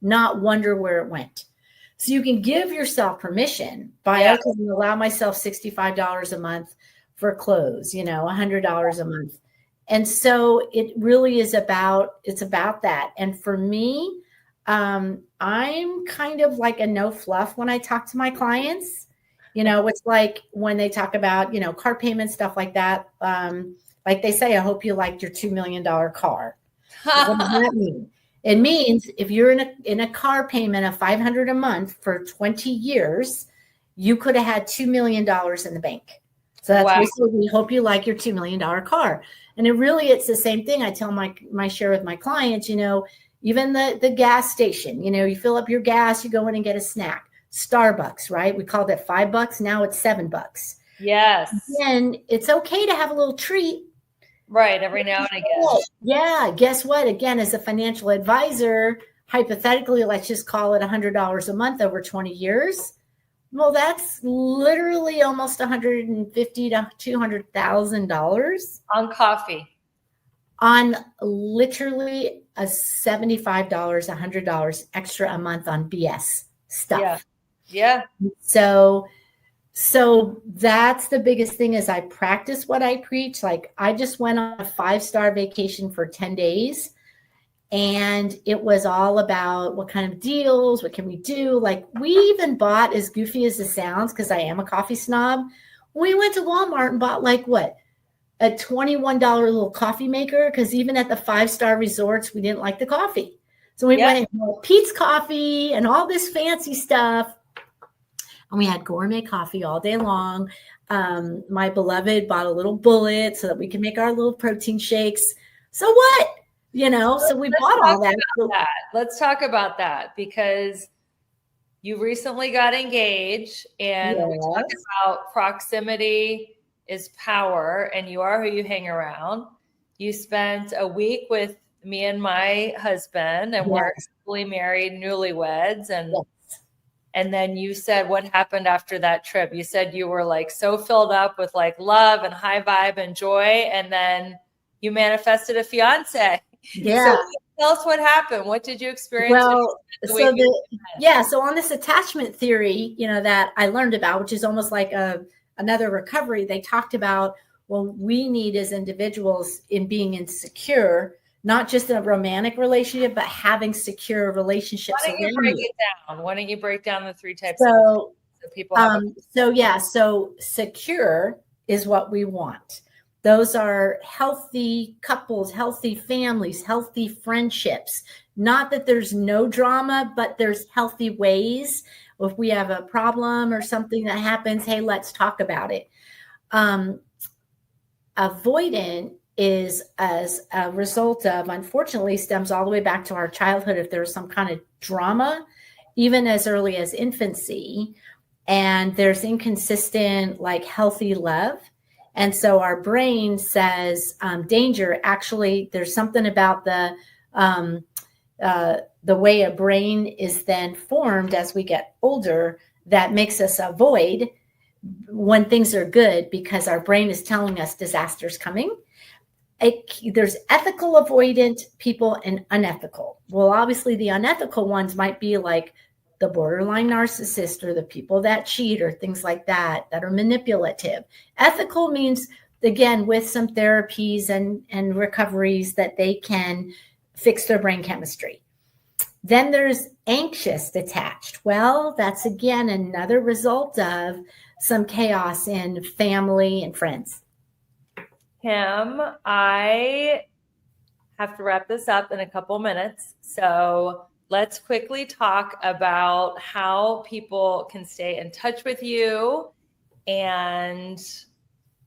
not wonder where it went. So you can give yourself permission by,
Yeah.
okay, I'll allow myself $65 a month for clothes, $100 a month. And so it really is it's about that. And for me, I'm kind of like a no fluff when I talk to my clients. It's like when they talk about, car payments, stuff like that. Like they say, I hope you liked your $2 million car. What does that mean? It means if you're in a car payment of $500 a month for 20 years, you could have had $2 million in the bank. So that's basically, we hope you like your $2 million car. And it's the same thing. I tell my share with my clients, even the gas station, you fill up your gas, you go in and get a snack. Starbucks, right? We called it $5. Now it's $7.
Yes.
And it's okay to have a little treat.
Right. Every now and again.
Yeah. Guess what? Again, as a financial advisor, hypothetically, let's just call it $100 a month over 20 years. Well, that's literally almost $150,000 to $200,000
on coffee.
On literally a $75, $100 extra a month on BS stuff.
Yeah.
So that's the biggest thing is I practice what I preach. Like I just went on a 5-star vacation for 10 days. And it was all about what kind of deals, what can we do? Like we even bought, as goofy as it sounds, because I am a coffee snob, we went to Walmart and bought like what? A $21 little coffee maker, because even at the 5-star resorts, we didn't like the coffee. So we went and bought Pete's Coffee and all this fancy stuff. And we had gourmet coffee all day long. My beloved bought a little bullet so that we can make our little protein shakes. So what? So we bought all that.
Let's talk about that because you recently got engaged and we talked about proximity is power and you are who you hang around. You spent a week with me and my husband and we're happily married, newlyweds. And then you said, what happened after that trip? You said you were like so filled up with like love and high vibe and joy. And then you manifested a fiance.
Yeah.
So tell us what happened. What did you experience?
Well, so on this attachment theory, that I learned about, which is almost like another recovery, they talked about, well, we need as individuals in being insecure, not just in a romantic relationship, but having secure relationships.
Why don't you break it down? Why don't you break down the 3 types
so
people
so secure is what we want. Those are healthy couples, healthy families, healthy friendships. Not that there's no drama, but there's healthy ways. If we have a problem or something that happens, hey, let's talk about it. Avoidant is as a result of, unfortunately, stems all the way back to our childhood. If there's some kind of drama, even as early as infancy, and there's inconsistent, like healthy love. And so our brain says danger. Actually, there's something about the way a brain is then formed as we get older that makes us avoid when things are good because our brain is telling us disaster's coming. There's ethical avoidant people and unethical. Well, obviously the unethical ones might be like the borderline narcissist or the people that cheat or things like that are manipulative. Ethical means, again, with some therapies and recoveries that they can fix their brain chemistry. Then there's anxious attached. Well, that's again another result of some chaos in family and friends.
Kim, I have to wrap this up in a couple minutes. So let's quickly talk about how people can stay in touch with you and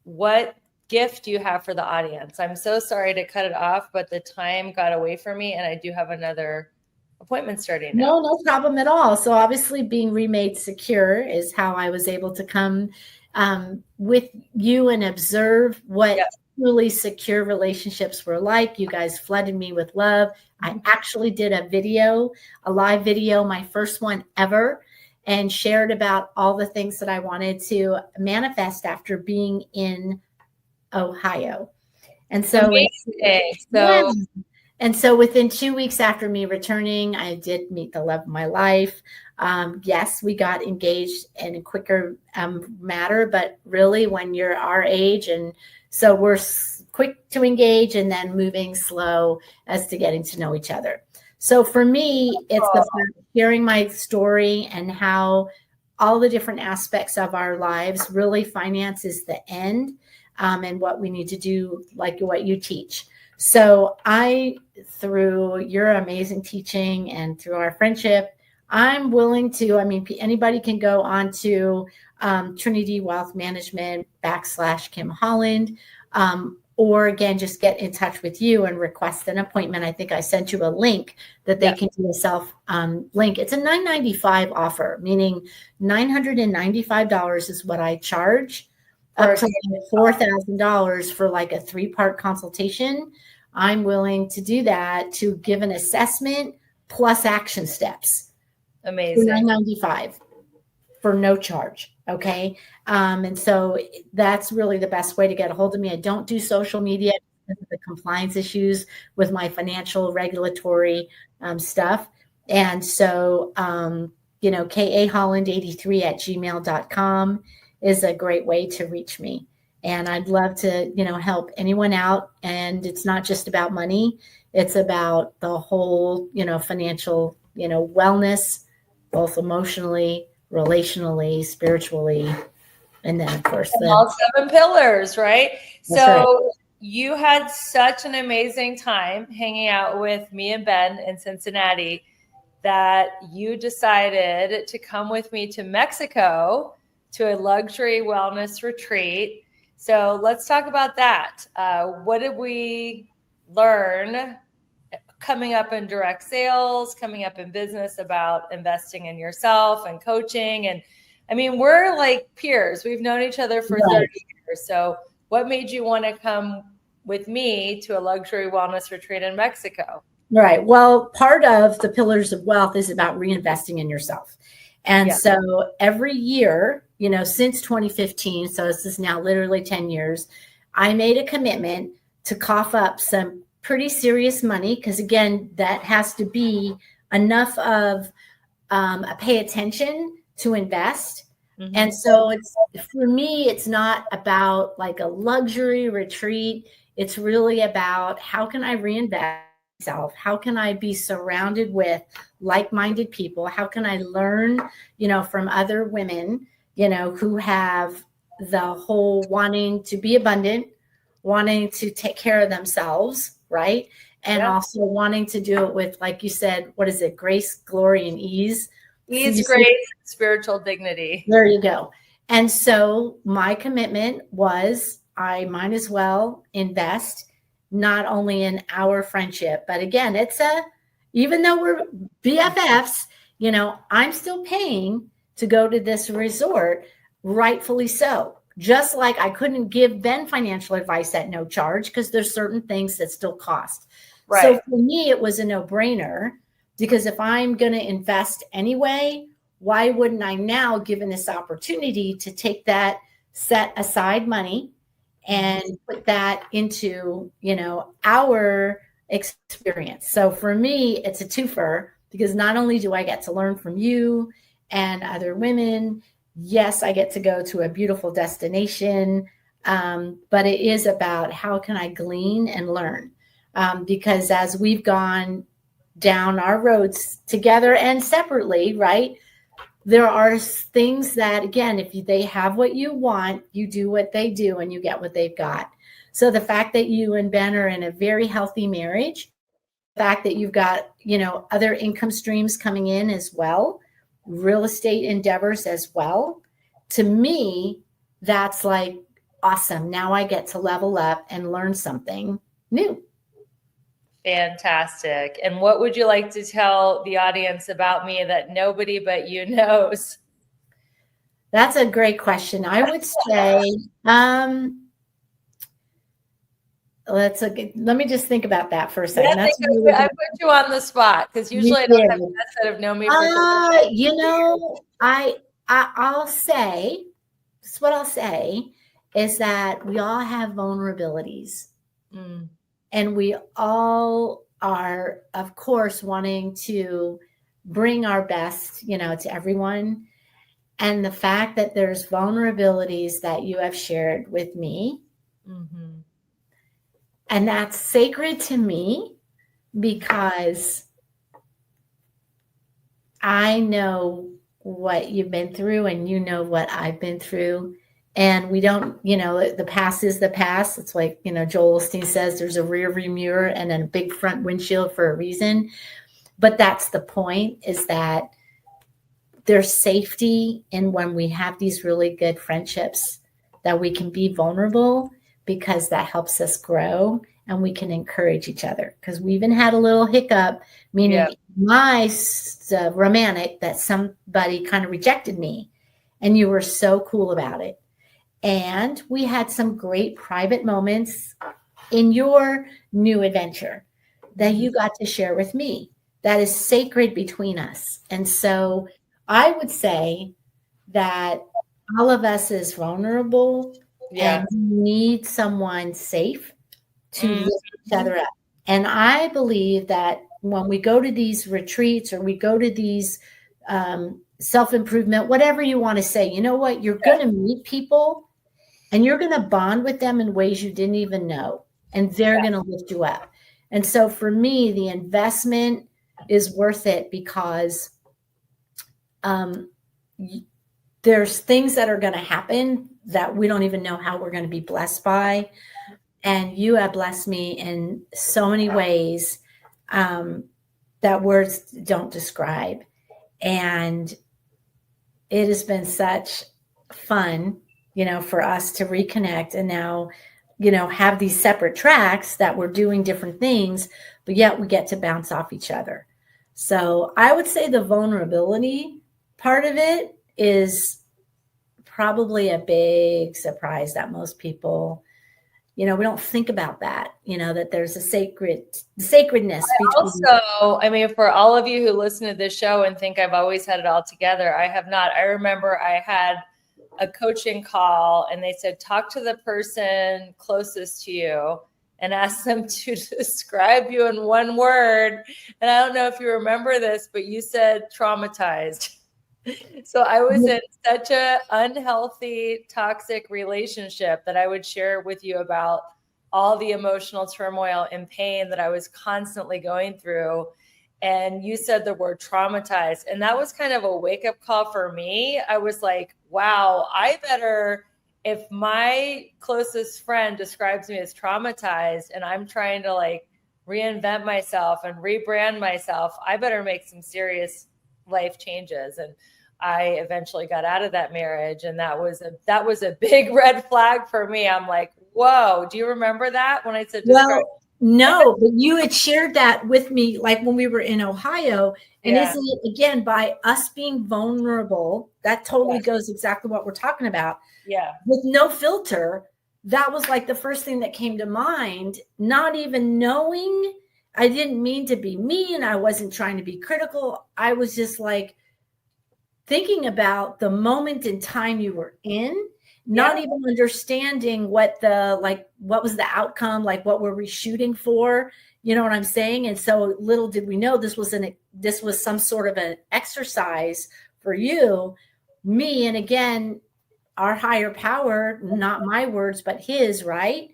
what gift you have for the audience. I'm so sorry to cut it off, but the time got away from me and I do have another appointment starting now.
No problem at all. So obviously being remade secure is how I was able to come with you and observe what truly secure relationships were like. You guys flooded me with love. I actually did a live video, my first one ever, and shared about all the things that I wanted to manifest after being in Ohio. And so,
Amazing.
yeah.
So
And so within 2 weeks after me returning, I did meet the love of my life. Yes, we got engaged in a quicker matter, but really when you're our age, and so we're quick to engage and then moving slow as to getting to know each other. So for me, it's about sharing my story and how all the different aspects of our lives, really finance is the end, and what we need to do, like what you teach. So through your amazing teaching and through our friendship, I'm willing to, anybody can go on to Trinity Wealth Management / Kim Holland, or again, just get in touch with you and request an appointment. I think I sent you a link that they can do a self link. It's a $995 offer, meaning $995 is what I charge, up to $4,000 for like a 3-part consultation. I'm willing to do that to give an assessment plus action steps.
amazing.
$995 for no charge. Okay. And so that's really the best way to get a hold of me. I don't do social media because of the compliance issues with my financial regulatory stuff. And so, kaholland83@gmail.com is a great way to reach me. And I'd love to, help anyone out. And it's not just about money. It's about the whole, financial, wellness, both emotionally, relationally, spiritually, and then of course
all 7 pillars, right?
That's
So
right.
You had such an amazing time hanging out with me and Ben in Cincinnati that you decided to come with me to Mexico to a luxury wellness retreat. So let's talk about that. What did we learn coming up in direct sales, coming up in business about investing in yourself and coaching? And we're like peers. We've known each other for 30 years. So what made you want to come with me to a luxury wellness retreat in Mexico?
Right. Well, part of the pillars of wealth is about reinvesting in yourself. And so every year, since 2015, so this is now literally 10 years, I made a commitment to cough up some pretty serious money, because again, that has to be enough of a pay attention to invest. Mm-hmm. And so for me, it's not about like a luxury retreat. It's really about how can I reinvest myself? How can I be surrounded with like-minded people? How can I learn, from other women, who have the whole wanting to be abundant, wanting to take care of themselves, right? And also wanting to do it with, like you said, what is it? Grace, glory, and ease.
Ease, grace, spiritual dignity.
There you go. And so my commitment was I might as well invest not only in our friendship, but again, even though we're BFFs, I'm still paying to go to this resort, rightfully so. Just like I couldn't give Ben financial advice at no charge because there's certain things that still cost. Right. So for me, it was a no-brainer, because if I'm going to invest anyway, why wouldn't I now, given this opportunity, to take that set aside money and put that into, our experience. So for me, it's a twofer, because not only do I get to learn from you and other women, yes, I get to go to a beautiful destination, but it is about how can I glean and learn? Because as we've gone down our roads together and separately, right, there are things that, again, if they have what you want, you do what they do and you get what they've got. So the fact that you and Ben are in a very healthy marriage, the fact that you've got, other income streams coming in as well, real estate endeavors as well, to me, that's like awesome. Now I get to level up and learn something new.
Fantastic. And what would you like to tell the audience about me that nobody but you knows?
That's a great question. I would say let me just think about that for a
Yeah,
second. That's
I put you on the spot because usually I don't have guests that have known me for
I'll say, this is what I'll say, is that we all have vulnerabilities.
Mm.
And we all are, of course, wanting to bring our best, to everyone. And the fact that there's vulnerabilities that you have shared with me,
Mm-hmm.
and that's sacred to me because I know what you've been through and you know what I've been through. And we don't, the past is the past. It's like, Joel Osteen says there's a rear view mirror and a big front windshield for a reason. But that's the point, is that there's safety in when we have these really good friendships, that we can be vulnerable, because that helps us grow and we can encourage each other. Because we even had a little hiccup, meaning my romantic, that somebody kind of rejected me, and you were so cool about it. And we had some great private moments in your new adventure that you got to share with me. That is sacred between us. And so I would say that all of us is vulnerable and need someone safe to lift each other up. And I believe that when we go to these retreats or we go to these self-improvement, whatever you want to say, you know what, you're going to meet people and you're going to bond with them in ways you didn't even know, and they're going to lift you up. And so for me, the investment is worth it, because there's things that are going to happen that we don't even know how we're going to be blessed by. And you have blessed me in so many ways that words don't describe. And it has been such fun, for us to reconnect and now, have these separate tracks that we're doing different things, but yet we get to bounce off each other. So I would say the vulnerability part of it is probably a big surprise that most people, we don't think about that, that there's a sacredness between.
Also, for all of you who listen to this show and think I've always had it all together, I have not. I remember I had a coaching call and they said, talk to the person closest to you and ask them to describe you in one word. And I don't know if you remember this, but you said traumatized. So I was in such a unhealthy, toxic relationship that I would share with you about all the emotional turmoil and pain that I was constantly going through. And you said the word traumatized. And that was kind of a wake-up call for me. I was like, wow, I better, if my closest friend describes me as traumatized and I'm trying to reinvent myself and rebrand myself, I better make some serious life changes. And I eventually got out of that marriage, and that was a big red flag for me. I'm like, whoa, do you remember that when I said describe?
No, but you had shared that with me, when we were in Ohio. And isn't it, again, by us being vulnerable, that totally goes exactly what we're talking about.
Yeah.
With no filter, that was the first thing that came to mind, not even knowing. I didn't mean to be mean. I wasn't trying to be critical. I was just thinking about the moment in time you were in, not even understanding what was the outcome, what were we shooting for, you know what I'm saying? And so little did we know this was some sort of an exercise for you, me, and again, our higher power, not my words, but his, right?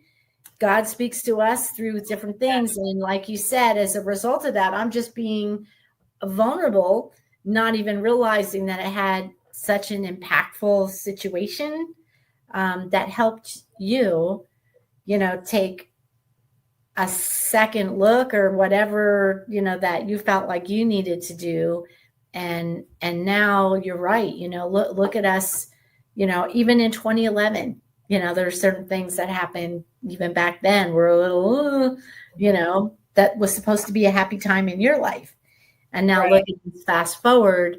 God speaks to us through different things. And like you said, as a result of that, I'm just being vulnerable, not even realizing that it had such an impactful situation that helped you, take a second look or whatever, that you felt like you needed to do. And now you're right. Look at us, even in 2011, there are certain things that happened even back then were a little, that was supposed to be a happy time in your life. And now look at this, fast forward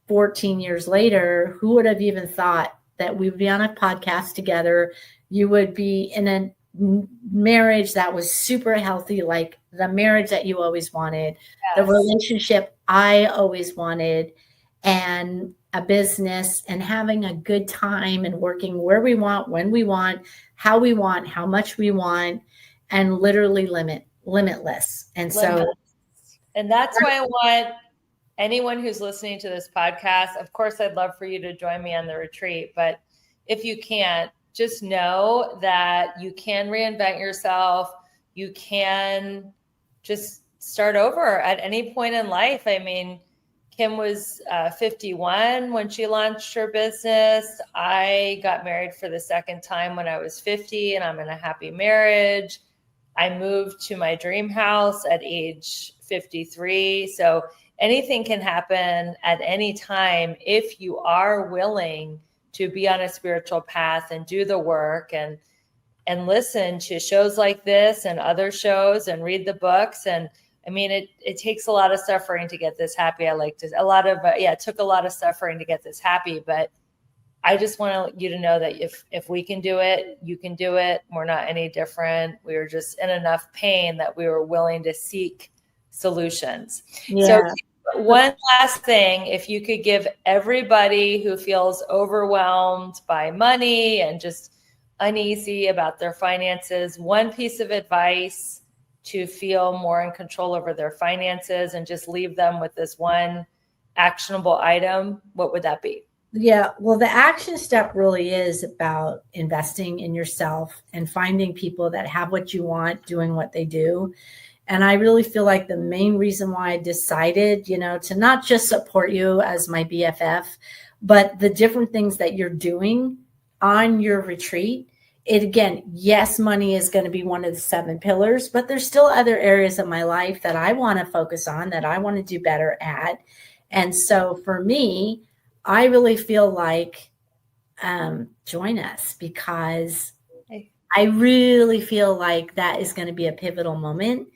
14 years later, who would have even thought that we would be on a podcast together? You would be in a marriage that was super healthy, like the marriage that you always wanted, the relationship I always wanted, and a business, and having a good time and working where we want, when we want, how much we want, and literally limitless. And so,
and that's why I want anyone who's listening to this podcast, of course, I'd love for you to join me on the retreat, but if you can't, just know that you can reinvent yourself. You can just start over at any point in life. I mean, Kim was 51 when she launched her business. I got married for the second time when I was 50, and I'm in a happy marriage. I moved to my dream house at age 53. So anything can happen at any time if you are willing to be on a spiritual path and do the work and listen to shows like this and other shows and read the books. And I mean, it takes a lot of suffering to get this happy. It took a lot of suffering to get this happy, but I just want you to know that if we can do it, you can do it. We're not any different. We were just in enough pain that we were willing to seek solutions.
yeah.
So one last thing, if you could give everybody who feels overwhelmed by money and just uneasy about their finances, one piece of advice to feel more in control over their finances and just leave them with this one actionable item, what would that be?
Yeah, well, the action step really is about investing in yourself and finding people that have what you want, doing what they do. And I really feel like the main reason why I decided, to not just support you as my BFF, but the different things that you're doing on your retreat. Yes, money is going to be one of the 7 pillars, but there's still other areas of my life that I want to focus on, that I want to do better at. And so for me, I really feel like join us, because I really feel like that is going to be a pivotal moment,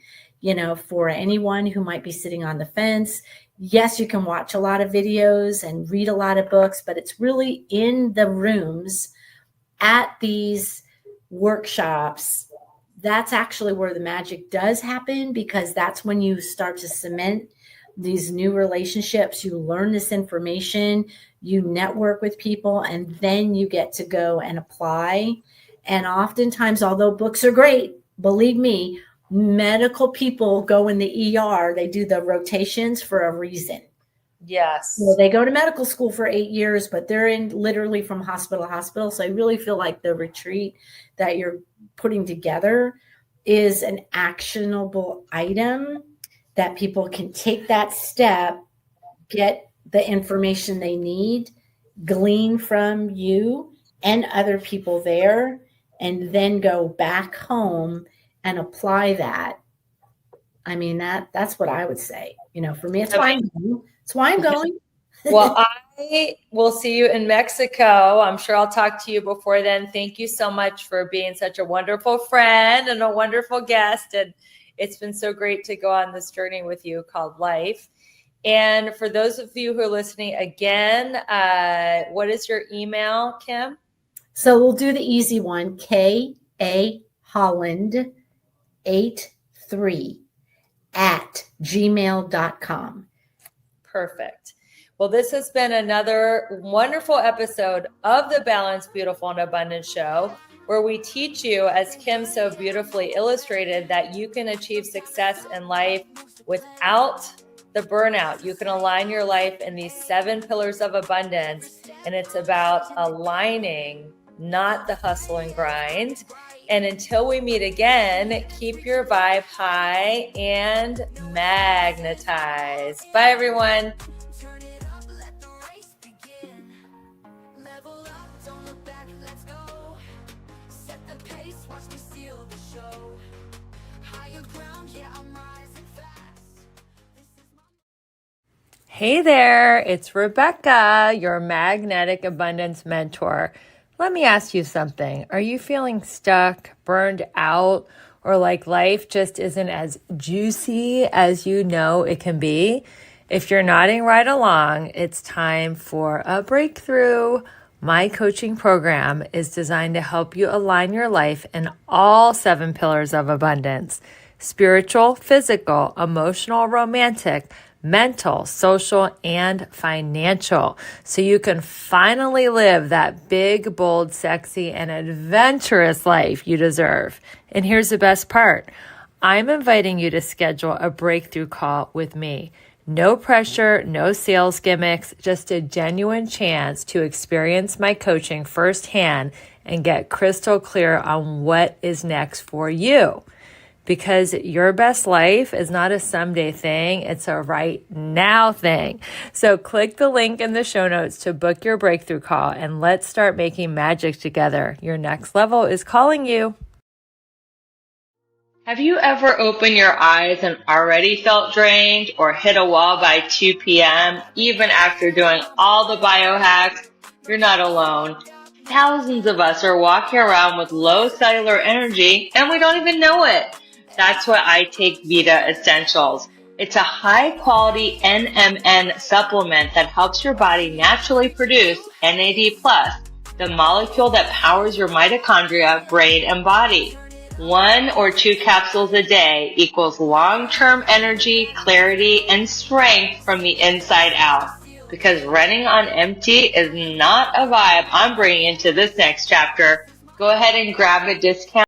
for anyone who might be sitting on the fence. Yes, you can watch a lot of videos and read a lot of books, but it's really in the rooms at these workshops. That's actually where the magic does happen, because that's when you start to cement these new relationships. You learn this information, you network with people, and then you get to go and apply. And oftentimes, although books are great, believe me, medical people go in the ER. They do the rotations for a reason.
Yes.
Well, they go to medical school for 8 years, but they're in literally from hospital to hospital. So I really feel like the retreat that you're putting together is an actionable item that people can take that step, get the information they need, glean from you and other people there, and then go back home and apply that. I mean, that's what I would say. For me, it's why I'm going.
Well, I will see you in Mexico. I'm sure I'll talk to you before then. Thank you so much for being such a wonderful friend and a wonderful guest. And it's been so great to go on this journey with you called life. And for those of you who are listening again, what is your email, Kim?
So we'll do the easy one, KAHolland83@gmail.com.
Perfect. Well, this has been another wonderful episode of the Balanced, Beautiful, and Abundant Show, where we teach you, as Kim so beautifully illustrated, that you can achieve success in life without the burnout. You can align your life in these 7 pillars of abundance, and it's about aligning, not the hustle and grind. And until we meet again, keep your vibe high and magnetize. Bye, everyone.
Turn it up, let the race begin. Level up, don't look back, let's go. Set the pace, watch me steal the show. Higher ground, yeah, I'm rising fast. This is my...
Hey there, it's Rebecca, your magnetic abundance mentor. Let me ask you something. Are you feeling stuck, burned out, or like life just isn't as juicy as you know it can be? If you're nodding right along, it's time for a breakthrough. My coaching program is designed to help you align your life in all 7 pillars of abundance: spiritual, physical, emotional, romantic, mental, social, and financial, so you can finally live that big, bold, sexy, and adventurous life you deserve. And here's the best part. I'm inviting you to schedule a breakthrough call with me. No pressure, no sales gimmicks, just a genuine chance to experience my coaching firsthand and get crystal clear on what is next for you. Because your best life is not a someday thing, it's a right now thing. So click the link in the show notes to book your breakthrough call and let's start making magic together. Your next level is calling you.
Have you ever opened your eyes and already felt drained or hit a wall by 2 p.m. even after doing all the biohacks? You're not alone. Thousands of us are walking around with low cellular energy and we don't even know it. That's why I take Vita Essentials. It's a high-quality NMN supplement that helps your body naturally produce NAD+, the molecule that powers your mitochondria, brain, and body. 1 or 2 capsules a day equals long-term energy, clarity, and strength from the inside out. Because running on empty is not a vibe I'm bringing into this next chapter. Go ahead and grab a discount